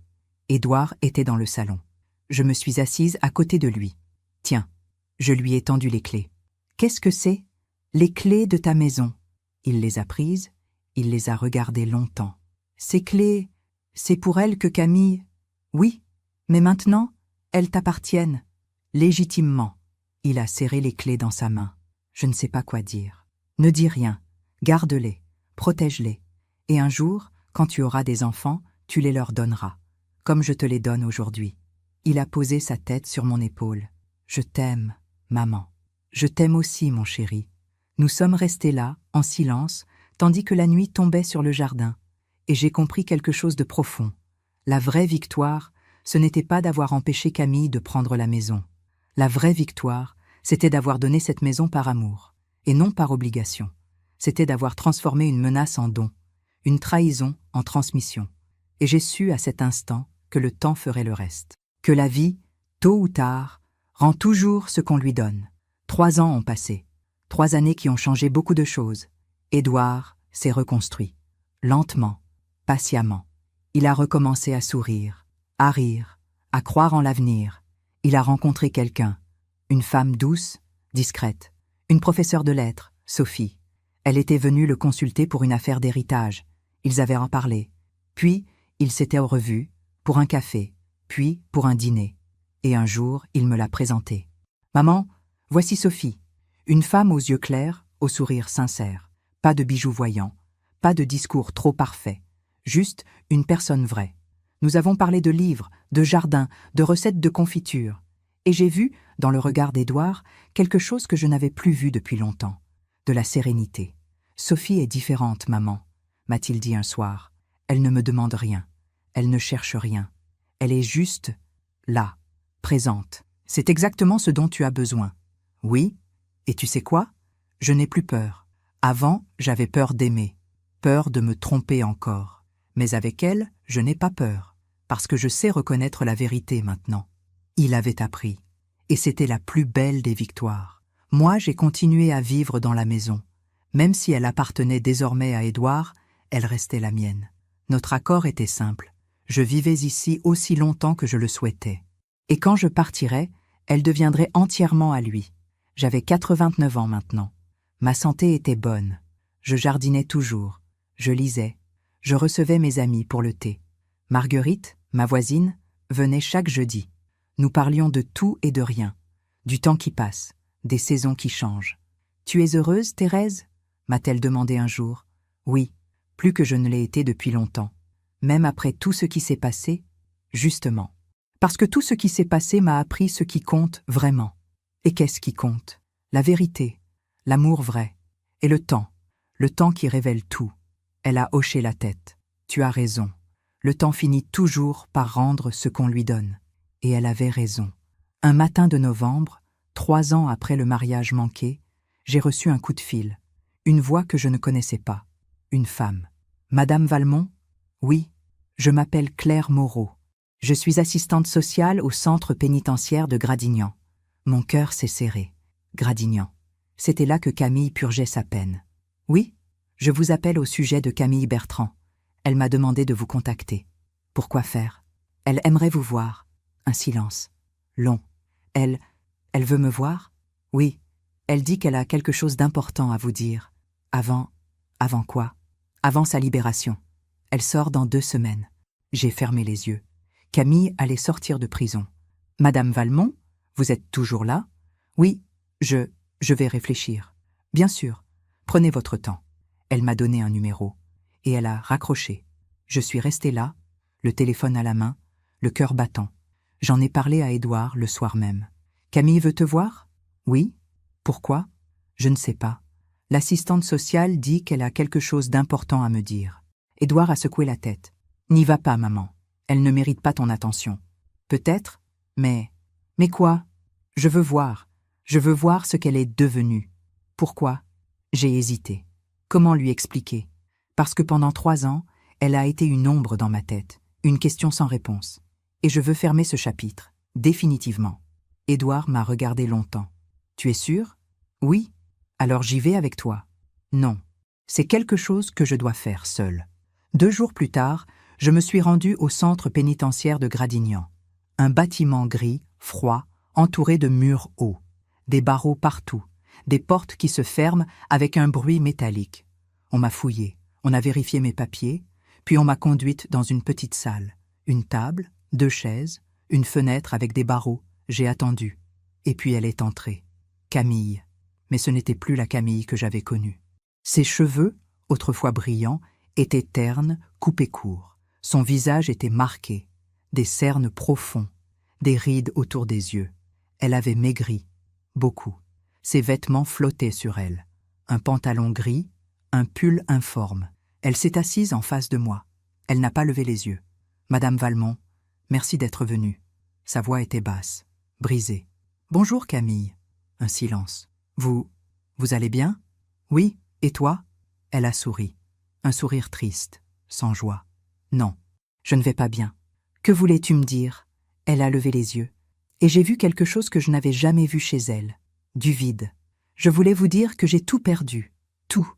S1: Édouard était dans le salon. Je me suis assise à côté de lui. Tiens, je lui ai tendu les clés. Qu'est-ce que c'est? Les clés de ta maison. Il les a prises, il les a regardées longtemps. Ces clés, c'est pour elles que Camille... Oui, mais maintenant, elles t'appartiennent. Légitimement. Il a serré les clés dans sa main. Je ne sais pas quoi dire. Ne dis rien. Garde-les. Protège-les. Et un jour, quand tu auras des enfants, tu les leur donneras. Comme je te les donne aujourd'hui. Il a posé sa tête sur mon épaule. Je t'aime, maman. Je t'aime aussi, mon chéri. Nous sommes restés là, en silence, tandis que la nuit tombait sur le jardin. Et j'ai compris quelque chose de profond. La vraie victoire, ce n'était pas d'avoir empêché Camille de prendre la maison. La vraie victoire, c'était d'avoir donné cette maison par amour, et non par obligation. C'était d'avoir transformé une menace en don, une trahison en transmission. Et j'ai su à cet instant que le temps ferait le reste. Que la vie, tôt ou tard, rend toujours ce qu'on lui donne. 3 ans ont passé. 3 années qui ont changé beaucoup de choses. Édouard s'est reconstruit. Lentement, patiemment. Il a recommencé à sourire, à rire, à croire en l'avenir. Il a rencontré quelqu'un. Une femme douce, discrète. Une professeure de lettres, Sophie. Elle était venue le consulter pour une affaire d'héritage. Ils avaient en parlé. Puis, ils s'étaient revus, pour un café, puis pour un dîner. Et un jour, il me l'a présentée. « Maman, voici Sophie. Une femme aux yeux clairs, au sourire sincère. Pas de bijoux voyants, pas de discours trop parfaits. Juste une personne vraie. Nous avons parlé de livres, de jardins, de recettes de confiture. Et j'ai vu, dans le regard d'Édouard, quelque chose que je n'avais plus vu depuis longtemps. De la sérénité. Sophie est différente, maman, m'a-t-il dit un soir. Elle ne me demande rien. Elle ne cherche rien. Elle est juste là, présente. C'est exactement ce dont tu as besoin. Oui, et tu sais quoi? Je n'ai plus peur. Avant, j'avais peur d'aimer, peur de me tromper encore. Mais avec elle, je n'ai pas peur, parce que je sais reconnaître la vérité maintenant. Il avait appris, et c'était la plus belle des victoires. Moi, j'ai continué à vivre dans la maison. Même si elle appartenait désormais à Édouard, elle restait la mienne. Notre accord était simple. Je vivais ici aussi longtemps que je le souhaitais. Et quand je partirais, elle deviendrait entièrement à lui. J'avais 89 ans maintenant. Ma santé était bonne. Je jardinais toujours. Je lisais. Je recevais mes amis pour le thé. Marguerite, ma voisine, venait chaque jeudi. Nous parlions de tout et de rien. Du temps qui passe, des saisons qui changent. « Tu es heureuse, Thérèse ?» m'a-t-elle demandé un jour. Oui, plus que je ne l'ai été depuis longtemps. Même après tout ce qui s'est passé, justement. Parce que tout ce qui s'est passé m'a appris ce qui compte vraiment. Et qu'est-ce qui compte? La vérité, l'amour vrai, et le temps qui révèle tout. Elle a hoché la tête. Tu as raison. Le temps finit toujours par rendre ce qu'on lui donne. Et elle avait raison. Un matin de novembre, 3 ans après le mariage manqué, j'ai reçu un coup de fil. Une voix que je ne connaissais pas. Une femme. Madame Valmont? Oui, je m'appelle Claire Moreau. Je suis assistante sociale au centre pénitentiaire de Gradignan. Mon cœur s'est serré. Gradignan. C'était là que Camille purgeait sa peine. Oui, je vous appelle au sujet de Camille Bertrand. Elle m'a demandé de vous contacter. Pourquoi faire? Elle aimerait vous voir. Un silence. Long. Elle veut me voir? Oui. Elle dit qu'elle a quelque chose d'important à vous dire. Avant quoi? Avant sa libération. Elle sort dans 2 semaines. J'ai fermé les yeux. Camille allait sortir de prison. Madame Valmont, vous êtes toujours là? Oui, je vais réfléchir. Bien sûr. Prenez votre temps. Elle m'a donné un numéro. Et elle a raccroché. Je suis restée là, le téléphone à la main, le cœur battant. J'en ai parlé à Édouard le soir même. Camille veut te voir? Oui. Pourquoi? Je ne sais pas. L'assistante sociale dit qu'elle a quelque chose d'important à me dire. Édouard a secoué la tête. N'y va pas, maman. Elle ne mérite pas ton attention. Peut-être, mais... Mais quoi? Je veux voir. Je veux voir ce qu'elle est devenue. Pourquoi? J'ai hésité. Comment lui expliquer? Parce que pendant 3 ans, elle a été une ombre dans ma tête, une question sans réponse. Et je veux fermer ce chapitre, définitivement. Édouard m'a regardé longtemps. Tu es sûr? Oui. Alors j'y vais avec toi. Non. C'est quelque chose que je dois faire seul. 2 jours plus tard, je me suis rendu au centre pénitentiaire de Gradignan. Un bâtiment gris, froid, entouré de murs hauts. Des barreaux partout, des portes qui se ferment avec un bruit métallique. On m'a fouillé, on a vérifié mes papiers, puis on m'a conduite dans une petite salle. Une table, 2 chaises, une fenêtre avec des barreaux. J'ai attendu. Et puis elle est entrée. Camille. Mais ce n'était plus la Camille que j'avais connue. Ses cheveux, autrefois brillants, étaient ternes, coupés courts. Son visage était marqué, des cernes profonds, des rides autour des yeux. Elle avait maigri, beaucoup. Ses vêtements flottaient sur elle. Un pantalon gris, un pull informe. Elle s'est assise en face de moi. Elle n'a pas levé les yeux. « Madame Valmont, merci d'être venue. » Sa voix était basse, brisée. « Bonjour Camille. » Un silence. « Vous allez bien? »« Oui, et toi ?» Elle a souri. Un sourire triste, sans joie. « Non, je ne vais pas bien. »« Que voulais-tu me dire ?» Elle a levé les yeux. Et j'ai vu quelque chose que je n'avais jamais vu chez elle. Du vide. « Je voulais vous dire que j'ai tout perdu. Tout. »«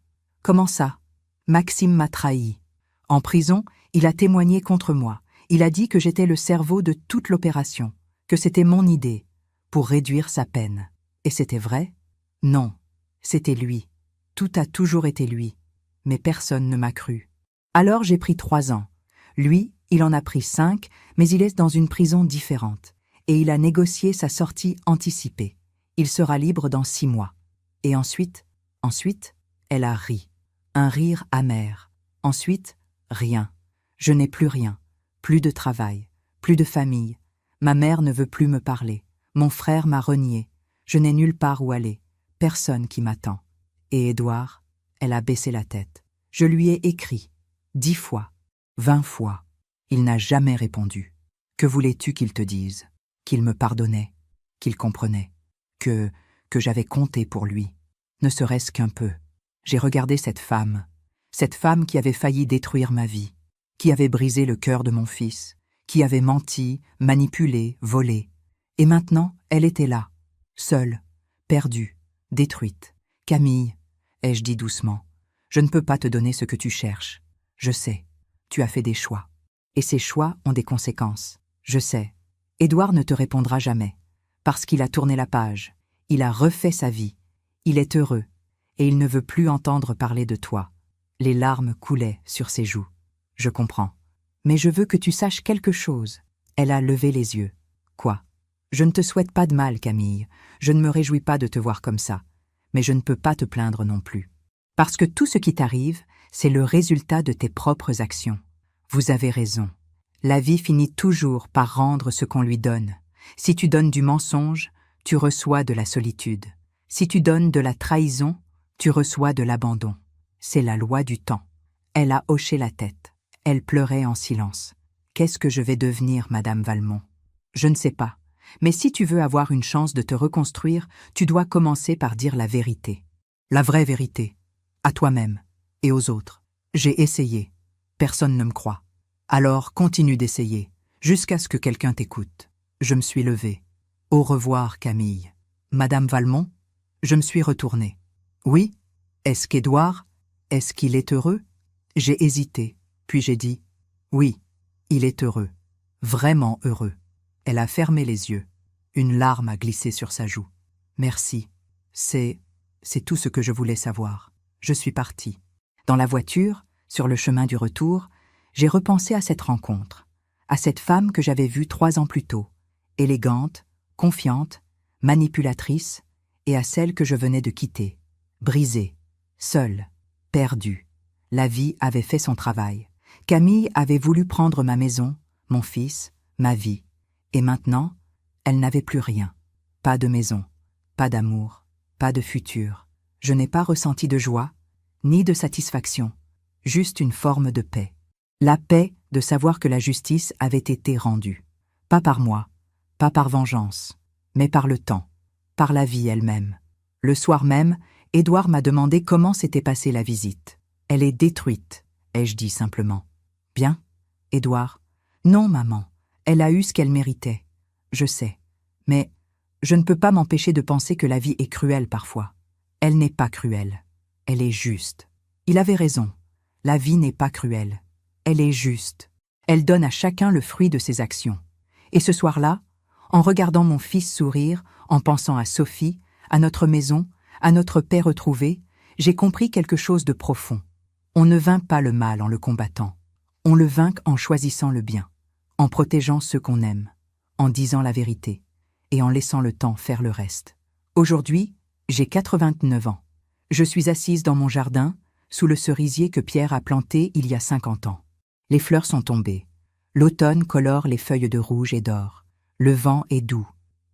S1: Comment ça ?»« Maxime m'a trahi. En prison, il a témoigné contre moi. Il a dit que j'étais le cerveau de toute l'opération, que c'était mon idée, pour réduire sa peine. Et c'était vrai? Non, c'était lui. Tout a toujours été lui. Mais personne ne m'a cru. Alors j'ai pris 3 ans. Lui, il en a pris 5, mais il est dans une prison différente. Et il a négocié sa sortie anticipée. Il sera libre dans 6 mois. Et ensuite, elle a ri. Un rire amer. Ensuite, rien. Je n'ai plus rien. Plus de travail. Plus de famille. Ma mère ne veut plus me parler. Mon frère m'a renié. Je n'ai nulle part où aller. Personne qui m'attend. Et Édouard, elle a baissé la tête. Je lui ai écrit. 10 fois. 20 fois. Il n'a jamais répondu. Que voulais-tu qu'il te dise? Qu'il me pardonnait? Qu'il comprenait? Que j'avais compté pour lui? Ne serait-ce qu'un peu. J'ai regardé cette femme qui avait failli détruire ma vie, qui avait brisé le cœur de mon fils, qui avait menti, manipulé, volé. Et maintenant, elle était là, seule, perdue, détruite. « Camille, » ai-je dit doucement, « je ne peux pas te donner ce que tu cherches. Je sais, tu as fait des choix. Et ces choix ont des conséquences. Je sais. Édouard ne te répondra jamais, parce qu'il a tourné la page. Il a refait sa vie. Il est heureux, et il ne veut plus entendre parler de toi. » Les larmes coulaient sur ses joues. Je comprends. Mais je veux que tu saches quelque chose. Elle a levé les yeux. Quoi? Je ne te souhaite pas de mal, Camille. Je ne me réjouis pas de te voir comme ça. Mais je ne peux pas te plaindre non plus. Parce que tout ce qui t'arrive, c'est le résultat de tes propres actions. Vous avez raison. La vie finit toujours par rendre ce qu'on lui donne. Si tu donnes du mensonge, tu reçois de la solitude. Si tu donnes de la trahison, tu reçois de l'abandon. C'est la loi du temps. Elle a hoché la tête. Elle pleurait en silence. Qu'est-ce que je vais devenir, Madame Valmont? Je ne sais pas. Mais si tu veux avoir une chance de te reconstruire, tu dois commencer par dire la vérité. La vraie vérité. À toi-même et aux autres. J'ai essayé. Personne ne me croit. Alors continue d'essayer, jusqu'à ce que quelqu'un t'écoute. Je me suis levé. Au revoir, Camille. Madame Valmont? Je me suis retourné. Oui? Est-ce qu'Édouard? Est-ce qu'il est heureux? J'ai hésité, puis j'ai dit « Oui, il est heureux, vraiment heureux. » Elle a fermé les yeux. Une larme a glissé sur sa joue. « Merci, c'est tout ce que je voulais savoir. » Je suis partie. Dans la voiture, sur le chemin du retour, j'ai repensé à cette rencontre, à cette femme que j'avais vue 3 ans plus tôt, élégante, confiante, manipulatrice, et à celle que je venais de quitter, brisée, seule, perdue. La vie avait fait son travail. Camille avait voulu prendre ma maison, mon fils, ma vie. Et maintenant, elle n'avait plus rien. Pas de maison, pas d'amour, pas de futur. Je n'ai pas ressenti de joie, ni de satisfaction, juste une forme de paix. La paix de savoir que la justice avait été rendue. Pas par moi, pas par vengeance, mais par le temps, par la vie elle-même. Le soir même, Édouard m'a demandé comment s'était passée la visite. Elle est détruite, ai-je dit simplement. Bien, Édouard. Non, maman, elle a eu ce qu'elle méritait. Je sais. Mais je ne peux pas m'empêcher de penser que la vie est cruelle parfois. Elle n'est pas cruelle. Elle est juste. Il avait raison. La vie n'est pas cruelle. Elle est juste. Elle donne à chacun le fruit de ses actions. Et ce soir-là, en regardant mon fils sourire, en pensant à Sophie, à notre maison, à notre paix retrouvée, j'ai compris quelque chose de profond. On ne vainc pas le mal en le combattant. On le vainc en choisissant le bien, en protégeant ceux qu'on aime, en disant la vérité et en laissant le temps faire le reste. Aujourd'hui, j'ai 89 ans. Je suis assise dans mon jardin, sous le cerisier que Pierre a planté il y a 50 ans. Les fleurs sont tombées. L'automne colore les feuilles de rouge et d'or. Le vent est doux,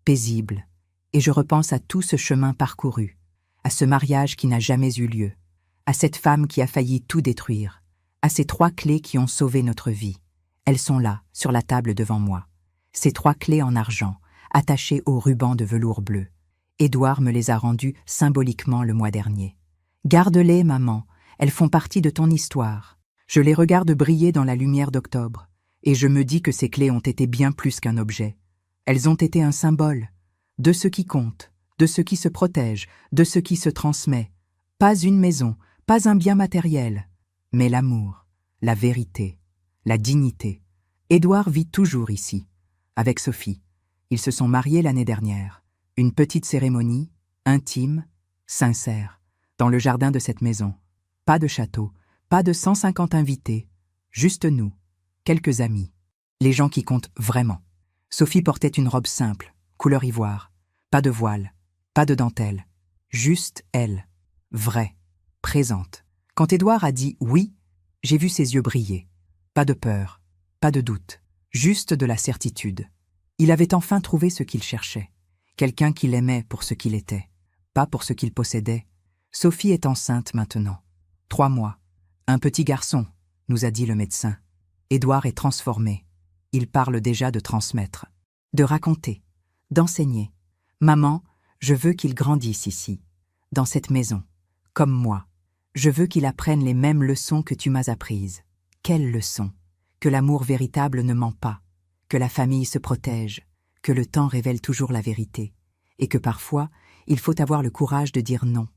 S1: paisible. Et je repense à tout ce chemin parcouru, à ce mariage qui n'a jamais eu lieu, à cette femme qui a failli tout détruire, à ces 3 clés qui ont sauvé notre vie. Elles sont là, sur la table devant moi. Ces 3 clés en argent, attachées au ruban de velours bleu. Édouard me les a rendues symboliquement le mois dernier. Garde-les, maman, elles font partie de ton histoire. Je les regarde briller dans la lumière d'octobre, et je me dis que ces clés ont été bien plus qu'un objet. Elles ont été un symbole de ce qui compte, de ce qui se protège, de ce qui se transmet. Pas une maison, pas un bien matériel, mais l'amour, la vérité, la dignité. Édouard vit toujours ici, avec Sophie. Ils se sont mariés l'année dernière. Une petite cérémonie, intime, sincère, dans le jardin de cette maison. Pas de château, pas de 150 invités, juste nous, quelques amis, les gens qui comptent vraiment. Sophie portait une robe simple, couleur ivoire, pas de voile, pas de dentelle, juste elle, vraie, présente. Quand Édouard a dit oui, j'ai vu ses yeux briller. Pas de peur, pas de doute, juste de la certitude. Il avait enfin trouvé ce qu'il cherchait. Quelqu'un qu'il aimait pour ce qu'il était, pas pour ce qu'il possédait. Sophie est enceinte maintenant. 3 mois. Un petit garçon, nous a dit le médecin. Édouard est transformé. Il parle déjà de transmettre, de raconter, d'enseigner. Maman, je veux qu'il grandisse ici, dans cette maison, comme moi. Je veux qu'il apprenne les mêmes leçons que tu m'as apprises. Quelles leçons? Que l'amour véritable ne ment pas, que la famille se protège, que le temps révèle toujours la vérité, et que parfois, il faut avoir le courage de dire non,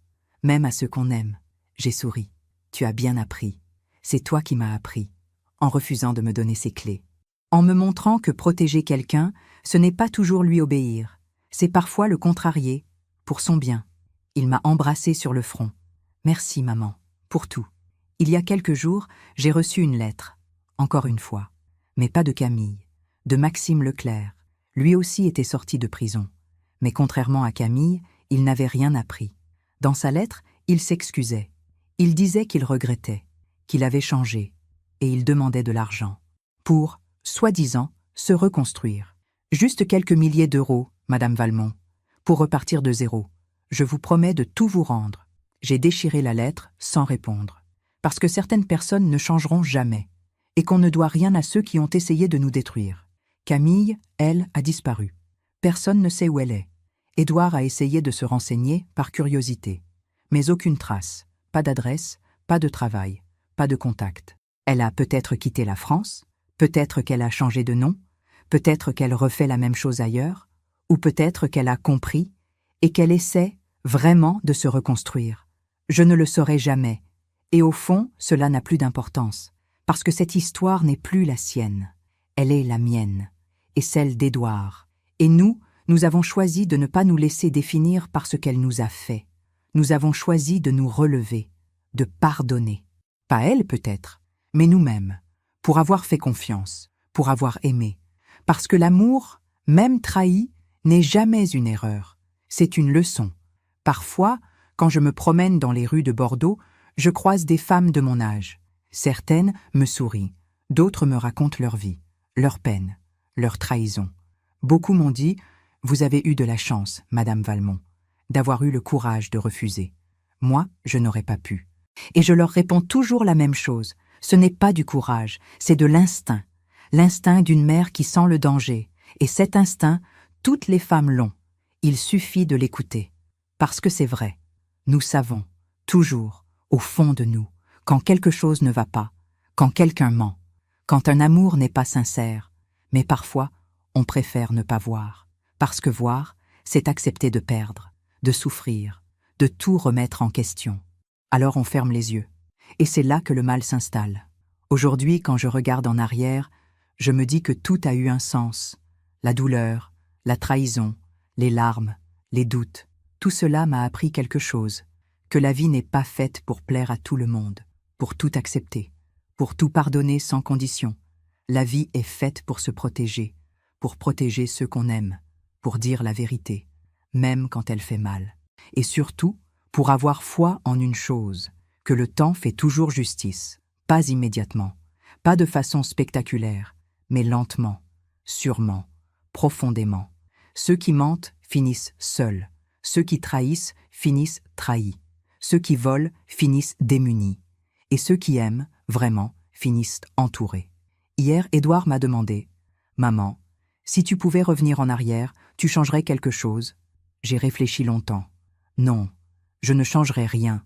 S1: même à ceux qu'on aime. J'ai souri. Tu as bien appris. C'est toi qui m'as appris, en refusant de me donner ces clés. En me montrant que protéger quelqu'un, ce n'est pas toujours lui obéir. C'est parfois le contrarier, pour son bien. Il m'a embrassé sur le front. Merci, maman, pour tout. Il y a quelques jours, j'ai reçu une lettre, encore une fois, mais pas de Camille, de Maxime Leclerc. Lui aussi était sorti de prison. Mais contrairement à Camille, il n'avait rien appris. Dans sa lettre, il s'excusait. Il disait qu'il regrettait, qu'il avait changé, et il demandait de l'argent. Pour, soi-disant, se reconstruire. Juste quelques milliers d'euros, Madame Valmont, pour repartir de zéro. Je vous promets de tout vous rendre. J'ai déchiré la lettre sans répondre. Parce que certaines personnes ne changeront jamais, et qu'on ne doit rien à ceux qui ont essayé de nous détruire. Camille, elle, a disparu. Personne ne sait où elle est. Édouard a essayé de se renseigner par curiosité. Mais aucune trace, pas d'adresse, pas de travail, pas de contact. Elle a peut-être quitté la France, peut-être qu'elle a changé de nom, peut-être qu'elle refait la même chose ailleurs, ou peut-être qu'elle a compris et qu'elle essaie vraiment de se reconstruire. Je ne le saurai jamais, et au fond, cela n'a plus d'importance, parce que cette histoire n'est plus la sienne. Elle est la mienne, et celle d'Édouard. Et nous avons choisi de ne pas nous laisser définir par ce qu'elle nous a fait. Nous avons choisi de nous relever, de pardonner. Pas elle peut-être, mais nous-mêmes, pour avoir fait confiance, pour avoir aimé. Parce que l'amour, même trahi, n'est jamais une erreur. C'est une leçon. Parfois, quand je me promène dans les rues de Bordeaux, je croise des femmes de mon âge. Certaines me sourient, d'autres me racontent leur vie, leur peine, leur trahison. Beaucoup m'ont dit « Vous avez eu de la chance, Madame Valmont, d'avoir eu le courage de refuser. Moi, je n'aurais pas pu. » Et je leur réponds toujours la même chose. Ce n'est pas du courage, c'est de l'instinct. L'instinct d'une mère qui sent le danger. Et cet instinct, toutes les femmes l'ont. Il suffit de l'écouter. Parce que c'est vrai. Nous savons, toujours, au fond de nous, quand quelque chose ne va pas, quand quelqu'un ment, quand un amour n'est pas sincère, mais parfois, on préfère ne pas voir, parce que voir, c'est accepter de perdre, de souffrir, de tout remettre en question. Alors on ferme les yeux, et c'est là que le mal s'installe. Aujourd'hui, quand je regarde en arrière, je me dis que tout a eu un sens. La douleur, la trahison, les larmes, les doutes, tout cela m'a appris quelque chose, que la vie n'est pas faite pour plaire à tout le monde, pour tout accepter, pour tout pardonner sans condition. La vie est faite pour se protéger, pour protéger ceux qu'on aime, pour dire la vérité, même quand elle fait mal. Et surtout, pour avoir foi en une chose, que le temps fait toujours justice, pas immédiatement, pas de façon spectaculaire, mais lentement, sûrement, profondément. Ceux qui mentent finissent seuls, ceux qui trahissent finissent trahis, ceux qui volent finissent démunis, et ceux qui aiment, vraiment, finissent entourés. Hier, Édouard m'a demandé « Maman, si tu pouvais revenir en arrière, tu changerais quelque chose ?» J'ai réfléchi longtemps. Non, je ne changerais rien.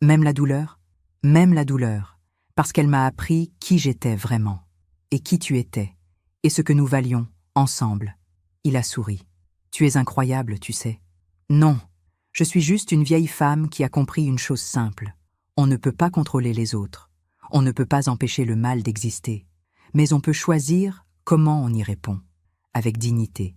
S1: Même la douleur ? Même la douleur, parce qu'elle m'a appris qui j'étais vraiment, et qui tu étais, et ce que nous valions, ensemble. Il a souri. Tu es incroyable, tu sais. Non, je suis juste une vieille femme qui a compris une chose simple. On ne peut pas contrôler les autres. On ne peut pas empêcher le mal d'exister. Mais on peut choisir comment on y répond. Avec dignité,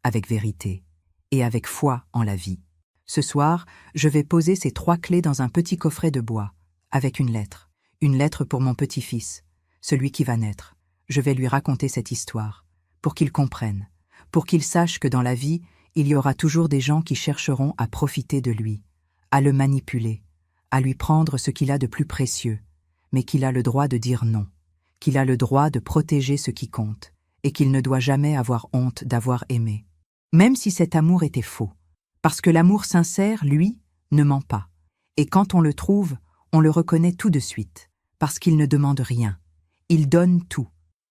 S1: avec vérité, et avec foi en la vie. Ce soir, je vais poser ces 3 clés dans un petit coffret de bois, avec une lettre pour mon petit-fils, celui qui va naître. Je vais lui raconter cette histoire, pour qu'il comprenne, pour qu'il sache que dans la vie, il y aura toujours des gens qui chercheront à profiter de lui, à le manipuler, à lui prendre ce qu'il a de plus précieux, mais qu'il a le droit de dire non, qu'il a le droit de protéger ce qui compte, et qu'il ne doit jamais avoir honte d'avoir aimé. Même si cet amour était faux, parce que l'amour sincère, lui, ne ment pas. Et quand on le trouve, on le reconnaît tout de suite, parce qu'il ne demande rien. Il donne tout.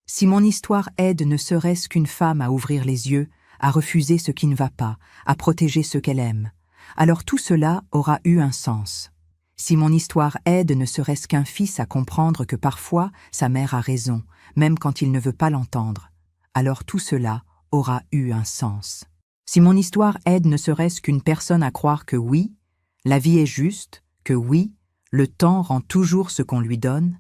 S1: Si mon histoire aide ne serait-ce qu'une femme à ouvrir les yeux, à refuser ce qui ne va pas, à protéger ce qu'elle aime, alors tout cela aura eu un sens. Si mon histoire aide ne serait-ce qu'un fils à comprendre que parfois sa mère a raison, même quand il ne veut pas l'entendre, alors tout cela aura eu un sens. Si mon histoire aide ne serait-ce qu'une personne à croire que oui, la vie est juste, que oui, le temps rend toujours ce qu'on lui donne,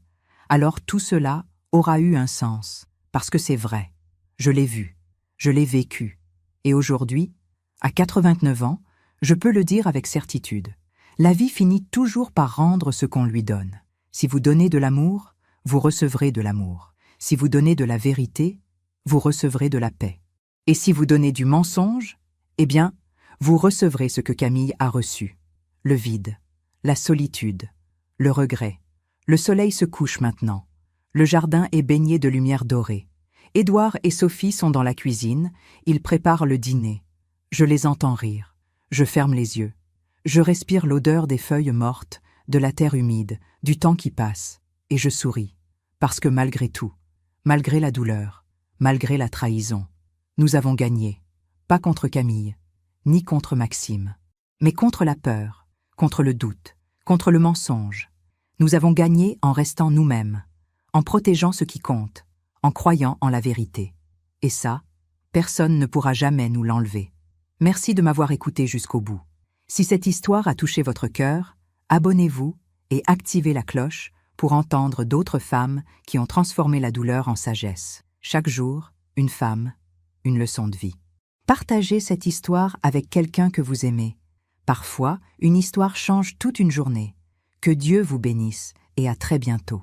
S1: alors tout cela aura eu un sens, parce que c'est vrai. Je l'ai vu, je l'ai vécu, et aujourd'hui, à 89 ans, je peux le dire avec certitude. La vie finit toujours par rendre ce qu'on lui donne. Si vous donnez de l'amour, vous recevrez de l'amour. Si vous donnez de la vérité, vous recevrez de la paix. Et si vous donnez du mensonge, eh bien, vous recevrez ce que Camille a reçu. Le vide, la solitude, le regret. Le soleil se couche maintenant. Le jardin est baigné de lumière dorée. Édouard et Sophie sont dans la cuisine, ils préparent le dîner. Je les entends rire. Je ferme les yeux. Je respire l'odeur des feuilles mortes, de la terre humide, du temps qui passe, et je souris. Parce que malgré tout, malgré la douleur, malgré la trahison, nous avons gagné. Pas contre Camille, ni contre Maxime, mais contre la peur, contre le doute, contre le mensonge. Nous avons gagné en restant nous-mêmes, en protégeant ce qui compte, en croyant en la vérité. Et ça, personne ne pourra jamais nous l'enlever. Merci de m'avoir écouté jusqu'au bout. Si cette histoire a touché votre cœur, abonnez-vous et activez la cloche pour entendre d'autres femmes qui ont transformé la douleur en sagesse. Chaque jour, une femme, une leçon de vie. Partagez cette histoire avec quelqu'un que vous aimez. Parfois, une histoire change toute une journée. Que Dieu vous bénisse et à très bientôt.